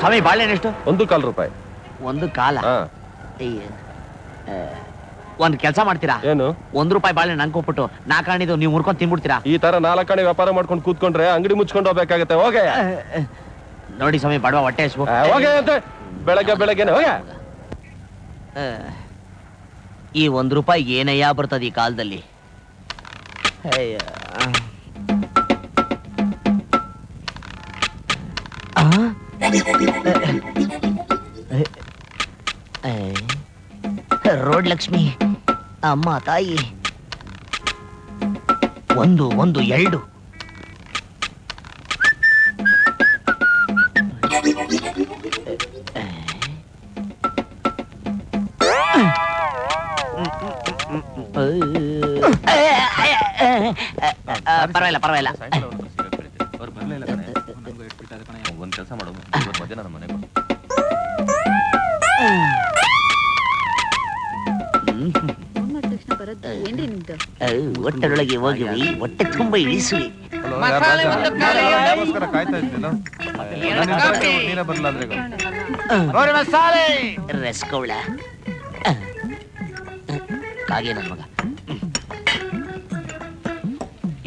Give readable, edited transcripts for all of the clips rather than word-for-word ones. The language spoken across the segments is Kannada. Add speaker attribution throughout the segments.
Speaker 1: ಸ್ವಾಮಿ ಬಾಳೆಹಣ್ಣು ಎಷ್ಟು?
Speaker 2: 1 ರೂಪಾಯಿ.
Speaker 1: 1 ಕಾಲ? ಒಂದ್ ಕೆಲಸ ಮಾಡ್ತೀರಾ?
Speaker 2: ಏನು?
Speaker 1: 1 ರೂಪಾಯಿ ಬಾಳೆಹಣ್ಣು ನಂಗೆ ಕೊಟ್ಬಿಟ್ಟು 4 ಆಣಿದು ನೀವು ಮುರ್ಕೊಂಡು ತಿನ್ಬಿಡ್ತೀರಾ?
Speaker 2: ಈ ತರ 4 ಆಣೆ ವ್ಯಾಪಾರ ಮಾಡ್ಕೊಂಡು ಕೂತ್ಕೊಂಡ್ರೆ ಅಂಗಡಿ ಮುಚ್ಕೊಂಡು ಹೋಗ್ಬೇಕಾಗತ್ತೆ. ಹೋಗೆ
Speaker 1: ನೋಡಿ ಸ್ವಾಮಿ, ಬಡವ ಹೊಟ್ಟೆ ಹಸ್ಬು.
Speaker 2: ಹೋಗೆ ಅಂತ ಬೆಳಗ್ಗೆನೆ ಹೋಗೆ.
Speaker 1: ಈ 1 ರೂಪಾಯಿ ಏನಯ್ಯ ಬರ್ತದ ಈ ಕಾಲದಲ್ಲಿ? ರೋಡ್ ಲಕ್ಷ್ಮಿ, ಅಮ್ಮ ತಾಯಿ, 1 1 2. ಪರವಾಗಿಲ್ಲ ಪರವಾಗಿಲ್ಲ.
Speaker 2: ಒಂದ್ ಕೆಲಸ ಮಾಡು, ನನ್ನ ಮನೆಗೆ
Speaker 1: ಹೊಟ್ಟೆಯೊಳಗೆ ಹೋಗಿವಿ, ಹೊಟ್ಟೆ ತುಂಬ ಇಳಿಸುವಿ. ರಸ್ಕೌಳ ಕಾಗೆ ನನ್ನ ಮಗ.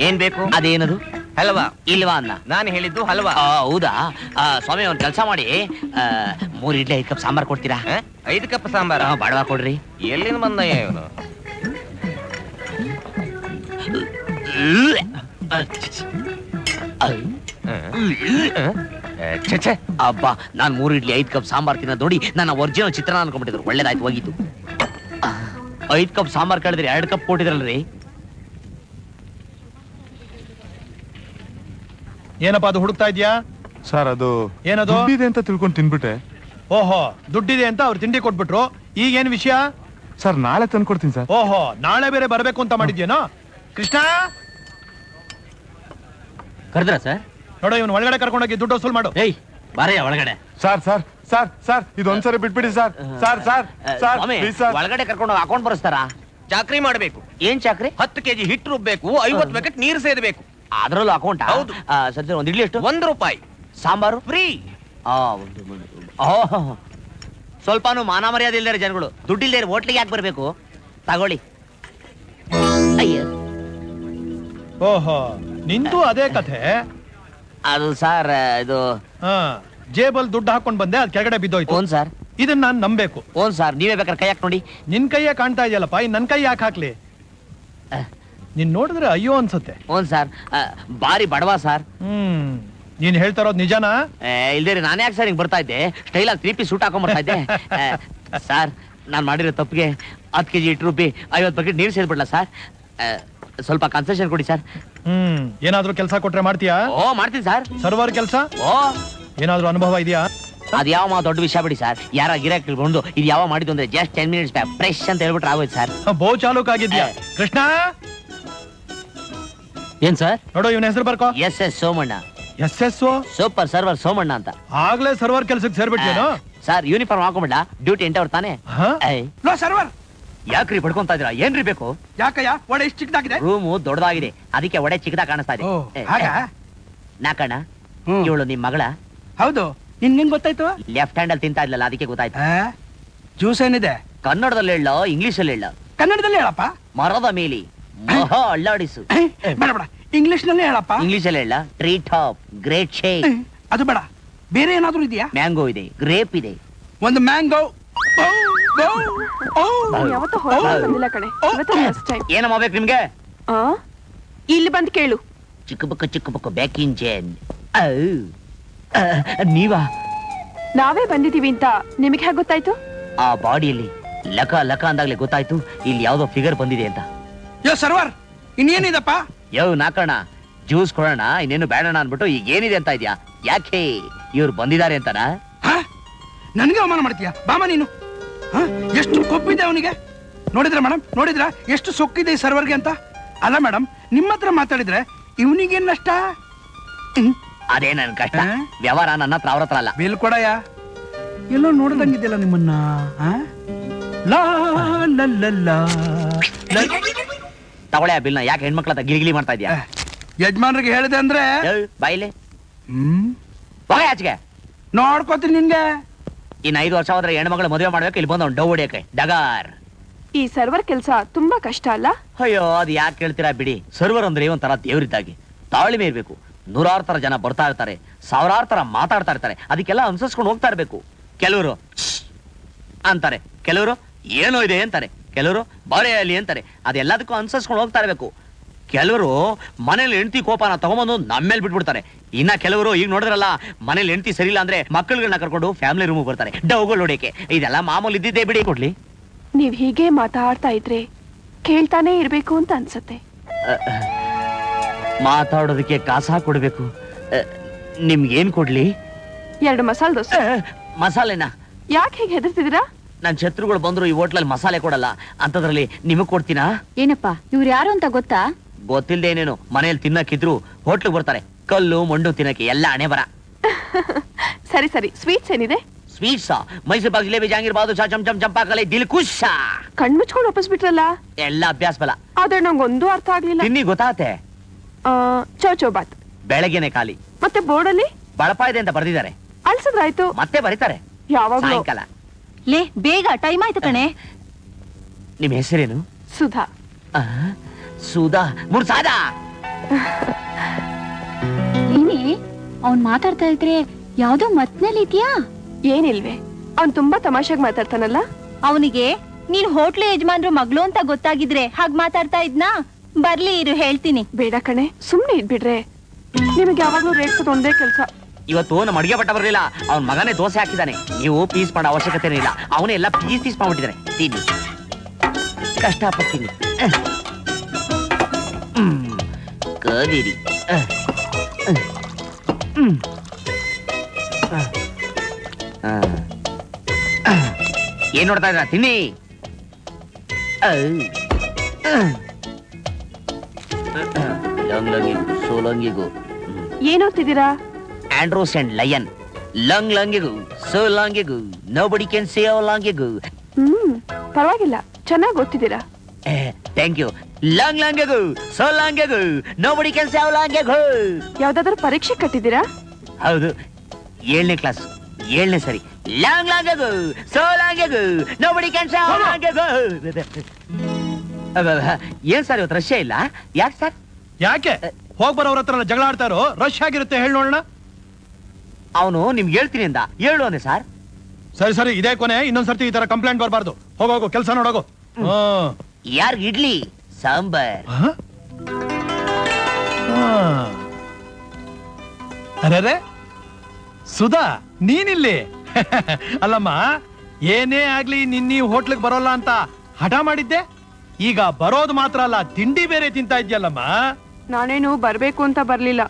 Speaker 1: ಏನ್ ಬೇಕು? ಅದೇನದು? ಹಲ್ವಾ. ಇಲ್ವಾ ಅನ್ನ? ನಾನು ಹೇಳಿದ್ದು ಹಲ್ವಾ. ಹೌದಾ ಸ್ವಾಮಿ, ಒಂದ್ ಕೆಲಸ ಮಾಡಿ, 3 ಇಡ್ಲಿ 5 ಕಪ್ ಸಾಂಬಾರ್ ಕೊಡ್ತೀರಾ?
Speaker 3: 5 ಕಪ್ ಸಾಂಬಾರ?
Speaker 1: ಬಡವಾ ಕೊಡ್ರಿ.
Speaker 3: ಎಲ್ಲಿಂದ ಬಂದಯ್ಯ ಇವನು?
Speaker 1: ಅಬ್ಬ, ನಾನ್ 3 ಇಡ್ಲಿ 5 ಕಪ್ ಸಾಂಬಾರ್ ತಿನ್ನೋದು ನೋಡಿ ನನ್ನ ಒರಿಜಿನಲ್ ಚಿತ್ರಾನ್ನ ಅನ್ಕೊಂಡ್ಬಿಟ್ಟಿದ್ರು. ಒಳ್ಳೇದಾಯ್ತು, ಹೋಗಿತ್ತು. 5 ಕಪ್ ಸಾಂಬಾರ್ ಕೇಳಿದ್ರಿ, 2 ಕಪ್ ಕೊಟ್ಟಿದ್ರಲ್ರಿ.
Speaker 4: ಏನಪ್ಪಾ ಅದು ಹುಡುಕ್ತಾ ಇದ್ಯಾ?
Speaker 5: ಸರ್ ಅದು
Speaker 4: ಏನದು?
Speaker 5: ದುಡ್ಡಿದೆ ಅಂತ ತಿಳ್ಕೊಂಡು ತಿನ್ಬಿಟ್ಟೆ.
Speaker 4: ಓಹೋ, ದುಡ್ಡಿದೆ ಅಂತ ಅವ್ರು ತಿಂಡಿ ಕೊಟ್ಬಿಟ್ರು. ಈಗೇನ್ ವಿಷಯ?
Speaker 5: ಸರ್ ನಾಳೆ ತಂದ್ಕೊಡ್ತೀನಿ ಸರ್.
Speaker 4: ಓಹೋ, ನಾಳೆ ಬೇರೆ ಬರ್ಬೇಕು ಅಂತ ಮಾಡಿದ್ಯೇನೋ? ಕೃಷ್ಣ
Speaker 1: ಕರೆದ್ರ ಸರ್?
Speaker 4: ನೋಡು, ಇವನು ಒಳಗಡೆ ಕರ್ಕೊಂಡೋಗಿ ದುಡ್ಡು ವಸೂಲ್ ಮಾಡು.
Speaker 1: ಏಯ್ ಬಾರಯ್ಯ ಒಳಗಡೆ.
Speaker 5: ಸರ್ ಸರ್ ಸರ್ ಸರ್ ಇದೊಂದ್ಸರಿ ಬಿಟ್ಬಿಡಿ sir. Sir sir sir please sir.
Speaker 1: ಒಳಗಡೆ ಕರ್ಕೊಂಡು ಅಕೌಂಟ್ ಬರೆಸ್ತಾರ?
Speaker 3: ಚಾಕ್ರಿ ಮಾಡ್ಬೇಕು.
Speaker 1: ಏನ್ ಚಾಕ್ರಿ?
Speaker 3: 10 ಕೆಜಿ ಹಿಟ್ಟು ರುಬ್ಬೇಕು, 50 ಬಕೆಟ್ ನೀರು ಸೇದಬೇಕು.
Speaker 1: ಅದ್ರಲ್ಲೂ ಅಕೌಂಟ್?
Speaker 3: ಹೌದು.
Speaker 1: ಸರಿ ಸರಿ, ಒಂದ್ ಇಡ್ಲಿ ಎಷ್ಟು?
Speaker 3: 1 ರೂಪಾಯಿ.
Speaker 1: ಸಾಂಬಾರು
Speaker 3: ಫ್ರೀ.
Speaker 1: ಸ್ವಲ್ಪನೂ ಮಾನ ಮರ್ಯಾದೆ ಇಲ್ದಾರೆ ಜನಗಳು. ದುಡ್ಡಿಲ್ದೇ ಹೋಟ್ಲಿಗೆ ಯಾಕೆ ಬರ್ಬೇಕು? ತಗೊಳ್ಳಿ. ಅಯ್ಯ,
Speaker 4: ಓಹೋ, ನಿಂದು ಅದೇ ಕಥೆ.
Speaker 1: ಅದು ಸರ್, ಇದು
Speaker 4: ಜೇಬಲ್ ದುಡ್ಡು ಹಾಕೊಂಡ್ ಬಂದೆ, ಅದ್ ಕೆಳಗಡೆ ಬಿದ್ದೋಯ್ತು.
Speaker 1: Own sir.
Speaker 4: ಇದನ್ನ ನಾನ್ ನಂಬೇಕು.
Speaker 1: ಓನ್ ಸರ್, ನೀವೇ ಬೇಕಾದ್ರೆ ಕೈ ಹಾಕಿ ನೋಡಿ.
Speaker 4: ನಿನ್ ಕೈಯೇ ಕಾಣ್ತಾ ಇದೆಯಲ್ಲಪ್ಪ, ಇನ್ ನನ್ ಕೈ ಯಾಕೆ ಹಾಕ್ಲಿ? ನೀನ್ ನೋಡಿದ್ರೆ ಅಯ್ಯೋ ಅನ್ಸುತ್ತೆ.
Speaker 1: ಓನ್ ಸರ್, ಬಾರಿ ಬಡವಾ ಸರ್.
Speaker 4: ನೀನ್ ಹೇಳ್ತಾ ಇರೋದು ನಿಜಾನಾ?
Speaker 1: ಇಲ್ದೇರಿ ನಾನೇ ಯಾಕೆ ಸರ್ ಹಿಂಗ್ ಬರ್ತಾ ಇದ್ದೆ? ಸ್ಟೈಲ್ ಆಗಿ 3 ಪೀಸ್ ಸೂಟ್ ಹಾಕೊಂಡ್ ಬರ್ತಾ ಇದ್ದೆ. ಸರ್, ನಾನ್ ಮಾಡಿರೋ ತಪ್ಪಿಗೆ 10 ಕೆಜಿ ಹಿಟ್ಟು ರುಬ್ಬಿ 50 ಬಕೆಟ್ ನೀರು ಸೇರ್ಬಿಡ್ಲಾ ಸರ್? ಸ್ವಲ್ಪ ಕನ್ಸೆಷನ್ ಕೊಡಿ ಸರ್.
Speaker 4: ಏನಾದ್ರೂ ಕೆಲಸ ಕೊಟ್ರೆ ಮಾಡ್ತೀಯಾ?
Speaker 1: ಓ ಮಾಡ್ತೀನಿ ಸರ್.
Speaker 4: ಸರ್ವರ್ ಕೆಲಸ?
Speaker 1: ಓ,
Speaker 4: ಏನಾದ್ರೂ ಅನುಭವ ಇದೆಯಾ?
Speaker 1: ಅದ್ ಯಾವ ದೊಡ್ಡ ವಿಷಯ ಬಿಡಿ ಸರ್. ಯಾರ ಗಿರಾಕಿ ತಿಳ್ಕೊಂಡು ಇದು ಯಾವ ಮಾಡಿದ್ದು ಅಂದ್ರೆ ಜಸ್ಟ್ 10 ಮಿನಿಟ್ಸ್ ಫ್ರೆಶ್ ಅಂತ ಹೇಳ್ಬಿಟ್ರೆ ಆಗೋಯ್ತು ಸರ್.
Speaker 4: ಬಹು ಚಾಲೂಕ್ ಆಗಿದ್ಯಾ ಕೃಷ್ಣ?
Speaker 1: ಏನ್ ಸರ್?
Speaker 4: ನೋಡು, ಇವನ ಹೆಸರು ಬರ್ಕೋ.
Speaker 1: SS Somanna.
Speaker 4: SS
Speaker 1: super server Somanna ಅಂತ.
Speaker 4: ಆಗ್ಲೇ ಸರ್ವರ್ ಕೆಲ್ಸಕ್ಕೆ ಸೇರ್ಬಿಟ್ಲೇನೋ?
Speaker 1: ಸರ್, ಯೂನಿಫಾರ್ಮ್ ಹಾಕೊಂಬಿಡ್ಲ? ಡ್ಯೂಟಿ 8 ಅವರ್ ತಾನೆ?
Speaker 4: ಸರ್ವರ್
Speaker 1: ಯಾಕ್ರಿ ಪಡ್ಕೊಂತಾ ಇದೀರಾ? ಏನ್ರಿ ಬೇಕು?
Speaker 4: ಯಾಕಯ್ಯ ಒಡೆ ಇಷ್ಟು ಚಿಕ್ಕದಾಗಿದೆ?
Speaker 1: ರೂಮು ದೊಡ್ಡದಾಗಿದೆ, ಅದಕ್ಕೆ ಒಡೆ ಚಿಕ್ಕದಾಗ ಕಾಣಿಸ್ತಾ ಇದೆ. ನಾಕಣ್ಣ, ಇವಳು ನಿಮ್ ಮಗಳ?
Speaker 4: ಹೌದು. ನಿನ್ಗೇನ್ ಗೊತ್ತಾಯ್ತು?
Speaker 1: ಲೆಫ್ಟ್ ಹ್ಯಾಂಡ್ ಅಲ್ಲಿ ತಿಂತಾ ಇದ್ಲಲ್ಲ, ಅದಕ್ಕೆ ಗೊತ್ತಾಯ್ತು.
Speaker 4: ಜ್ಯೂಸ್ ಏನಿದೆ?
Speaker 1: ಕನ್ನಡದಲ್ಲಿ ಹೇಳ, ಇಂಗ್ಲಿಷ್ ಅಲ್ಲಿ ಹೇಳ?
Speaker 4: ಕನ್ನಡದಲ್ಲಿ ಹೇಳಪ್ಪ.
Speaker 1: ಮರದ ಮೇಲೆ ಮಹಾ ಅಲ್ಲಾಡಿಸು.
Speaker 4: ಬೇಡ ಬೇಡ, ಇಂಗ್ಲಿಷ್ ನಲ್ಲಿ ಹೇಳಪ್ಪ.
Speaker 1: ಇಂಗ್ಲಿಷ್ ಅಲ್ಲಿ ಹೇಳ? Tree top, great shake.
Speaker 4: ಅದು ಬೇಡ, ಬೇರೆ ಏನಾದ್ರೂ ಇದೆಯಾ?
Speaker 1: ಮ್ಯಾಂಗೋ ಇದೆ, ಗ್ರೇಪ್ ಇದೆ.
Speaker 4: ಒಂದು ಮ್ಯಾಂಗೋ.
Speaker 1: ಏನಮ್ಮ ಬೇಕು ನಿಮ್ಗೆ?
Speaker 6: ಇಲ್ಲಿ ಬಂದು ಕೇಳು.
Speaker 1: ಚಿಕ್ಕ ಬುಕ್ಕ ಬ್ಯಾಕ್ ಇಂಜನ್. ನೀವಾ?
Speaker 6: ನಾವೇ ಬಂದಿದೀವಿ ಅಂತ ನಿಮಗೆ ಹೇಗೆ ಗೊತ್ತಾಯ್ತು?
Speaker 1: ಆ ಬಾಡಿಯಲ್ಲಿ ಲಕ ಲಕ ಅಂದಾಗ್ಲೇ ಗೊತ್ತಾಯ್ತು ಇಲ್ಲಿ ಯಾವ್ದೋ ಫಿಗರ್ ಬಂದಿದೆ ಅಂತ.
Speaker 4: ಯೋ ಸರ್ವರ್, ಇನ್ನೇನಿದಪ್ಪ?
Speaker 1: ಯೋ ನಾಕಣ್ಣ, ಜ್ಯೂಸ್ ಕೊಡೋಣ, ಇನ್ನೇನು ಬೇಡಣ ಅನ್ಬಿಟ್ಟು ಈಗ ಏನಿದೆ ಅಂತ ಇದ್ಯಾ? ಯಾಕೆ ಇವ್ರು ಬಂದಿದ್ದಾರೆ ಅಂತನಾ?
Speaker 4: ನನ್ಗೆ ಅವಮಾನ ಮಾಡ್ತೀಯಾ? ಬಾಮ ನೀನು. ಎಷ್ಟು ಕೊಪ್ಪಿದೆ ಅವನಿಗೆ. ನೋಡಿದ್ರ ಮೇಡಮ್, ನೋಡಿದ್ರ ಎಷ್ಟು ಸೊಕ್ಕಿದೆ ಈ ಸರ್ವರ್ಗೆ ಅಂತ. ಅಲ್ಲ ಮೇಡಮ್, ನಿಮ್ಮ ಹತ್ರ ಮಾತಾಡಿದ್ರೆ ಇವನಿಗೇನ್ ನಷ್ಟ?
Speaker 1: ಅದೇ ನನ್ ಕಷ್ಟ. ವ್ಯವಹಾರ ನನ್ನ ಹತ್ರ, ಅವ್ರ ಹತ್ರ ಅಲ್ಲ.
Speaker 4: ಬಿಲ್ ಕೊಡಯ್ಯ. ಎಲ್ಲೋ ನೋಡ್ದಂಗಿದ್ಯಲ್ಲ ನಿಮ್ಮನ್ನ.
Speaker 1: ತಗೊಳ್ಳೆ ಆ ಬಿಲ್ನ. ಯಾಕೆ ಹೆಣ್ಮಕ್ಳ ಹತ್ರ ಗಿಲಿಗಿಲಿ ಮಾಡ್ತಾ ಇದ್ಯಾ?
Speaker 4: ಯಜಮಾನ್ರಿಗೆ ಹೇಳಿದೆ ಅಂದ್ರೆ
Speaker 1: ಬಾಯಿಲೆ ಹೋಗ ಆಚೆಗೆ.
Speaker 4: ನೋಡ್ಕೋತೀನಿ ನಿನ್ಗೆ.
Speaker 1: ಇನ್ನು 5 ವರ್ಷ ಹೋದ್ರೆ ಹೆಣ್ಮಗಳು ಮದುವೆ ಮಾಡ್ಬೇಕು, ಇಲ್ಲಿ ಬಂದು ಡವ್ ಹೊಡಿಯಕ್ಕೆ ಡಗಾರ್.
Speaker 6: ಈ ಸರ್ವರ್ ಕೆಲಸ ತುಂಬಾ ಕಷ್ಟ ಅಲ್ಲ?
Speaker 1: ಅಯ್ಯೋ ಅದು ಯಾಕೆ ಕೇಳ್ತೀರಾ ಬಿಡಿ. ಸರ್ವರ್ ಅಂದ್ರೆ ಒಂಥರ ದೇವ್ರಿದ್ದಾಗಿ, ತಾಳ್ಮೆ ಇರ್ಬೇಕು. 100 ತರ ಜನ ಬರ್ತಾ ಇರ್ತಾರೆ, 1000 ತರ ಮಾತಾಡ್ತಾ ಇರ್ತಾರೆ, ಅದಕ್ಕೆಲ್ಲ ಅನ್ಸರ್ಸ್ಕೊಂಡು ಹೋಗ್ತಾ ಇರ್ಬೇಕು. ಕೆಲವರು ಅಂತಾರೆ, ಕೆಲವರು ಏನೋ ಇದೆ ಅಂತಾರೆ, ಕೆಲವರು ಬಾಳೆಯಲ್ಲಿ ಅಂತಾರೆ, ಅದೆಲ್ಲದಕ್ಕೂ ಅನ್ಸರ್ಸ್ಕೊಂಡು ಹೋಗ್ತಾ ಇರ್ಬೇಕು. ಕೆಲವರು ಮನೇಲಿ ಹೆಂಡತಿ ಕೋಪನ ತಗೊಂಬಂದು ನಮ್ಮೇಲೆ ಬಿಟ್ಬಿಡ್ತಾರೆ. ಇನ್ನ ಕೆಲವರು ಈಗ ನೋಡಿದ್ರಲ್ಲ, ಮನೇಲಿ ಹೆಂಡತಿ ಸರಿಯಿಲ್ಲ ಅಂದ್ರೆ ಮಕ್ಕಳುಗಳನ್ನ ಕರ್ಕೊಂಡು ಫ್ಯಾಮಿಲಿ ರೂಮ್ ಬರ್ತಾರೆ ಡೌಗಳು ಹೊಡಿಯಕ್ಕೆ. ಇದೆಲ್ಲ ಮಾಮೂಲಿ ಇದ್ದಿದ್ದೇ ಬಿಡಿ. ಕೊಡ್ಲಿ,
Speaker 6: ನೀವ್ ಹೀಗೆ ಮಾತಾಡ್ತಾ ಇದ್ರೆ ಕೇಳ್ತಾನೆ ಇರ್ಬೇಕು ಅಂತ ಅನ್ಸತ್ತೆ.
Speaker 1: ಮಾತಾಡೋದಕ್ಕೆ ಕಾಸ ಕೊಡ್ಬೇಕು. ನಿಮ್ಗೇನ್ ಕೊಡ್ಲಿ?
Speaker 6: 2 ಮಸಾಲೆ ದೋಸೆ.
Speaker 1: ಮಸಾಲೆನಾ?
Speaker 6: ಯಾಕೆ ಹೇಗೆ ಹೆದರ್ತಿದ್ದೀರಾ?
Speaker 1: ನನ್ ಶತ್ರುಗಳು ಬಂದ್ರು ಈ ಹೋಟ್ಲಲ್ಲಿ ಮಸಾಲೆ ಕೊಡಲ್ಲ, ಅಂತದ್ರಲ್ಲಿ ನಿಮಗ್ ಕೊಡ್ತೀನಾ?
Speaker 7: ಏನಪ್ಪ ಇವ್ರು ಯಾರು ಅಂತ ಗೊತ್ತಾ?
Speaker 1: ಗೊತ್ತಿಲ್ದೆ ಏನೇನು, ಮನೇಲಿ ತಿನ್ನಕ್ಕಿದ್ರು ಹೋಟ್ಲಿಗೆ ಬರ್ತಾರೆ, ಕಲ್ಲು ಮಂಡು ತಿನ್ನಕ್ಕೆ ಎಲ್ಲ ಹಣೆ ಬರ.
Speaker 6: ಸರಿ ಸರಿ, ಸ್ವೀಟ್ಸ್ ಏನಿದೆ?
Speaker 1: ಸ್ವೀಟ್ಸಾ? ಮೈಸೂರು ಪಾಕ್, ಜಿಲೇಬಿ, ಜಾಂಗೀರ್, ಬಾದುಷಾ, ಚಮಚಮ್, ಚಂಪಾಕಲೆ, ದಿಲ್ಕುಷ.
Speaker 6: ಕಣ್ಮುಚ್ಕೊಂಡು ವಾಪಸ್ಬಿಟ್ರಲ್ಲ?
Speaker 1: ಎಲ್ಲ ಅಭ್ಯಾಸ ಬಲ.
Speaker 6: ಆದ್ರೆ ನಂಗೊಂದು ಅರ್ಥ ಆಗ್ಲಿಲ್ಲ.
Speaker 1: ತಿನ್ನಿ ಗೊತ್ತಾತೆ.
Speaker 6: ಚೌಚೌಬಾತ್
Speaker 1: ಬೆಳಗ್ಗೆನೆ ಖಾಲಿ.
Speaker 6: ಮತ್ತೆ ಬೋರ್ಡಲ್ಲಿ
Speaker 1: ಬಳಪ ಇದೆ ಅಂತ ಬರ್ದಿದ್ದಾರೆ,
Speaker 6: ಅಳ್ಸದ್ರಾಯ್ತು.
Speaker 1: ಮತ್ತೆ ಬರೀತಾರೆ
Speaker 6: ಯಾವಾಗ್ಲೂ.
Speaker 1: ಸಾಯಂಕಾಲ.
Speaker 7: ಲೇ ಬೇಗ, ಟೈಮ್ ಆಯ್ತು ಕಣೆ.
Speaker 1: ನಿಮ್ ಹೆಸರೇನು?
Speaker 6: ಸುಧಾ.
Speaker 1: ಸುಧಾ ಮುರ್ಸಾದಾ.
Speaker 7: ಏನೇ ಅವ್ನ್ ಮಾತಾಡ್ತಾ ಇದ್ರೆ ಯಾವ್ದೋ ಮತ್ನಲ್ಲಿ ಇದೆಯಾ?
Speaker 6: ಏನಿಲ್ವೇ, ಅವ್ನ್ ತುಂಬಾ ತಮಾಷೆಗೆ ಮಾತಾಡ್ತಾನಲ್ಲ.
Speaker 7: ಅವನಿಗೆ ನೀನ್ ಹೋಟ್ಲು ಯಜಮಾನ್ರು ಮಗಳು ಅಂತ ಗೊತ್ತಾಗಿದ್ರೆ ಹಾಗ್ ಮಾತಾಡ್ತಾ ಇದ್ನಾ? ಬರ್ಲಿ ಇರು, ಹೇಳ್ತೀನಿ.
Speaker 6: ಬೇಡ ಕಣೆ, ಸುಮ್ನೆ ಇದ್ಬಿಡ್ರೆ. ನಿಮಗೆ ಯಾವಾಗ್ಲೂ ರೇಗ್ಸೋದು ಒಂದೇ ಕೆಲ್ಸ.
Speaker 1: ಇವತ್ತು ನಮ್ಮ ಅಡಿಗೆ ಭಟ್ಟ ಬರಲಿಲ್ಲ, ಅವ್ನ ಮಗನೇ ದೋಸೆ ಹಾಕಿದ್ದಾನೆ. ನೀವು ಪೀಸ್ ಮಾಡೋ ಅವಶ್ಯಕತೆ ಇಲ್ಲ, ಅವನೇ ಎಲ್ಲ ಪೀಸ್ ಮಾಡ್ಬಿಟ್ಟಿದ್ದಾನೆ. ತಿನ್ನಿ, ಕಷ್ಟಪಡ್ತೀನಿ. ಕಲೀರಿ. ಏನ್ ನೋಡ್ತಾ ಇದ್ರ? ತಿನ್ನಿ. ಲಂಗಿಗೂ ಸೋಲಂಗಿಗೂ
Speaker 6: ಏನ್ ಓದ್ತಿದ್ದೀರಾ?
Speaker 1: Andros and Lion. Langigu, so langigu. Nobody can say how langigu.
Speaker 6: ಪರವಾಗಿಲ್ಲ, ಚೆನ್ನಾಗಿ ಓದ್ತಿದ್ದೀರಾ.
Speaker 1: Thank you. Langigu, so langigu. Nobody can say how langigu.
Speaker 6: ಯಾವ್ದಾದ್ರು ಪರೀಕ್ಷೆ ಕಟ್ಟಿದ್ದೀರಾ?
Speaker 1: ಹೌದು, 7ನೇ ಕ್ಲಾಸ್, 7ನೇ ಸರಿ. Langigu, so langigu. Nobody can say how langigu. ಏನ್ ಸರ್ ಇವತ್ತು ರಶ್ಯ ಇಲ್ಲ? ಯಾಕೆ ಸರ್?
Speaker 8: ಯಾಕೆ ಹೋಗ್ ಬರೋರ ಹತ್ರ ಜಗಳ ಆಡ್ತಾರೋ? ರಶ್ ಆಗಿರುತ್ತೆ, ಹೇಳಿ ನೋಡೋಣ.
Speaker 1: ಅವನು ನಿಮ್ಗೆ ಹೇಳ್ತೀನಿ ಅಂದ, ಹೇಳು ಅಂದೆ ಸರ್.
Speaker 8: ಸರಿ ಸರಿ, ಇದೇ ಕೊನೆ, ಇನ್ನೊಂದ್ಸರ್ತಿ ಈ ತರ ಕಂಪ್ಲೇಂಟ್ ಬರಬಾರ್ದು. ಹೋಗೋಗು, ಕೆಲಸ ನೋಡೋಗು.
Speaker 1: ಯಾರ್ ಇಡ್ಲಿ ಸಾಂಬಾರ್?
Speaker 8: ಅರೆ ಸುಧಾ, ನೀನಿಲ್ಲಿ? ಅಲ್ಲಮ್ಮ, ಏನೇ ಆಗ್ಲಿ ನಿನ್ನೀ ಹೋಟ್ಲಿಗೆ ಬರೋಲ್ಲ ಅಂತ ಹಠ ಮಾಡಿದ್ದೆ, ಈಗ ಬರೋದು ಮಾತ್ರ ಅಲ್ಲ, ತಿಂಡಿ ಬೇರೆ ತಿಂತಾ ಇದ್ಯಲ್ಲಮ್ಮ.
Speaker 6: ನಾನೇನು ಬರ್ಬೇಕು ಅಂತ ಬರ್ಲಿಲ್ಲ,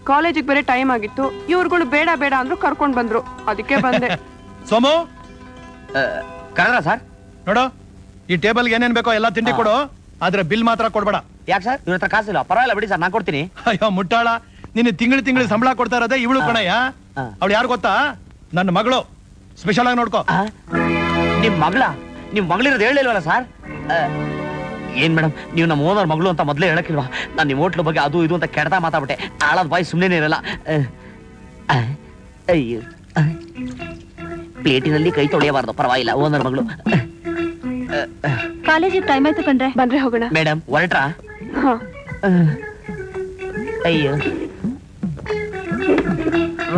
Speaker 6: ಕಾಲೇಜಿಗೆ ಬೇರೆ ಟೈಮ್ ಆಗಿತ್ತು. ಇವ್ರುಗಳು ಬೇಡ ಬೇಡ ಅಂದ್ರು, ಕರ್ಕೊಂಡ್ ಬಂದ್ರು, ಅದಕ್ಕೆ ಬಂದೆ.
Speaker 8: ಸೋಮು,
Speaker 1: ಕರೆದ್ರ ಸರ್?
Speaker 8: ನೋಡು, ಈ ಟೇಬಲ್ಗೆ ಏನೇನ್ ಬೇಕೋ ಎಲ್ಲ ತಿಂಡಿ ಕೊಡು, ಆದ್ರೆ ಬಿಲ್ ಮಾತ್ರ ಕೊಡ್ಬೇಡ.
Speaker 1: ಯಾಕೆ ಸರ್? ಇವ್ರ ಹತ್ರ ಕಾಸಿಲ್ಲ. ಪರವಾಗಿಲ್ಲ ಬಿಡಿ ಸರ್, ನಾನ್ ಕೊಡ್ತೀನಿ.
Speaker 8: ಅಯ್ಯೋ ಮುಟ್ಟಾಳ, ನಿನ್ನ ತಿಂಗಳು ಸಂಬಳ ಕೊಡ್ತಾ ಇರೋದೇ ಇವಳು ಕಣಯ್ಯ. ಅವಳು ಯಾರು ಗೊತ್ತಾ? ನನ್ನ ಮಗಳು. ಸ್ಪೆಷಲ್ ಆಗಿ ನೋಡ್ಕೋ.
Speaker 1: ನಿಮ್ ಮಗಳಿರೋದು ಹೇಳಿಲ್ವಲ್ಲ ಸರ್? ಏನ್ ಮೇಡಮ್, ನೀವು ನಮ್ಮ ಓನರ್ ಮಗಳು ಅಂತ ಮೊದಲೇ ಹೇಳಕ್ಕಿಲ್ವಾ? ನಾನು ನಿಮ್ಮ ಹೋಟ್ಲು ಬಗ್ಗೆ ಅದು ಇದು ಅಂತ ಕೆಡ್ತಾ ಮಾತಾಡ್ಬಿಟ್ಟೆ. ಆಳದ ಬಾಯಿ ಸುಮ್ಮನೆ ಇರಲ್ಲ. ಅಯ್ಯೋ, ಪ್ಲೇಟಿನಲ್ಲಿ ಕೈ ತೊಳೆಯಬಾರ್ದು. ಪರವಾಗಿಲ್ಲ, ಓನರ್ ಮಗಳು.
Speaker 7: ಕಾಲೇಜಿಗೆ ಟೈಮ್ ಆಯ್ತು ಕಣ್ರೆ,
Speaker 6: ಬಂದ್ರೆ ಹೋಗೋಣ.
Speaker 1: ಮೇಡಮ್ ಹೊರಟ್ರಾ?
Speaker 6: ಹಾ.
Speaker 1: ಅಯ್ಯೋ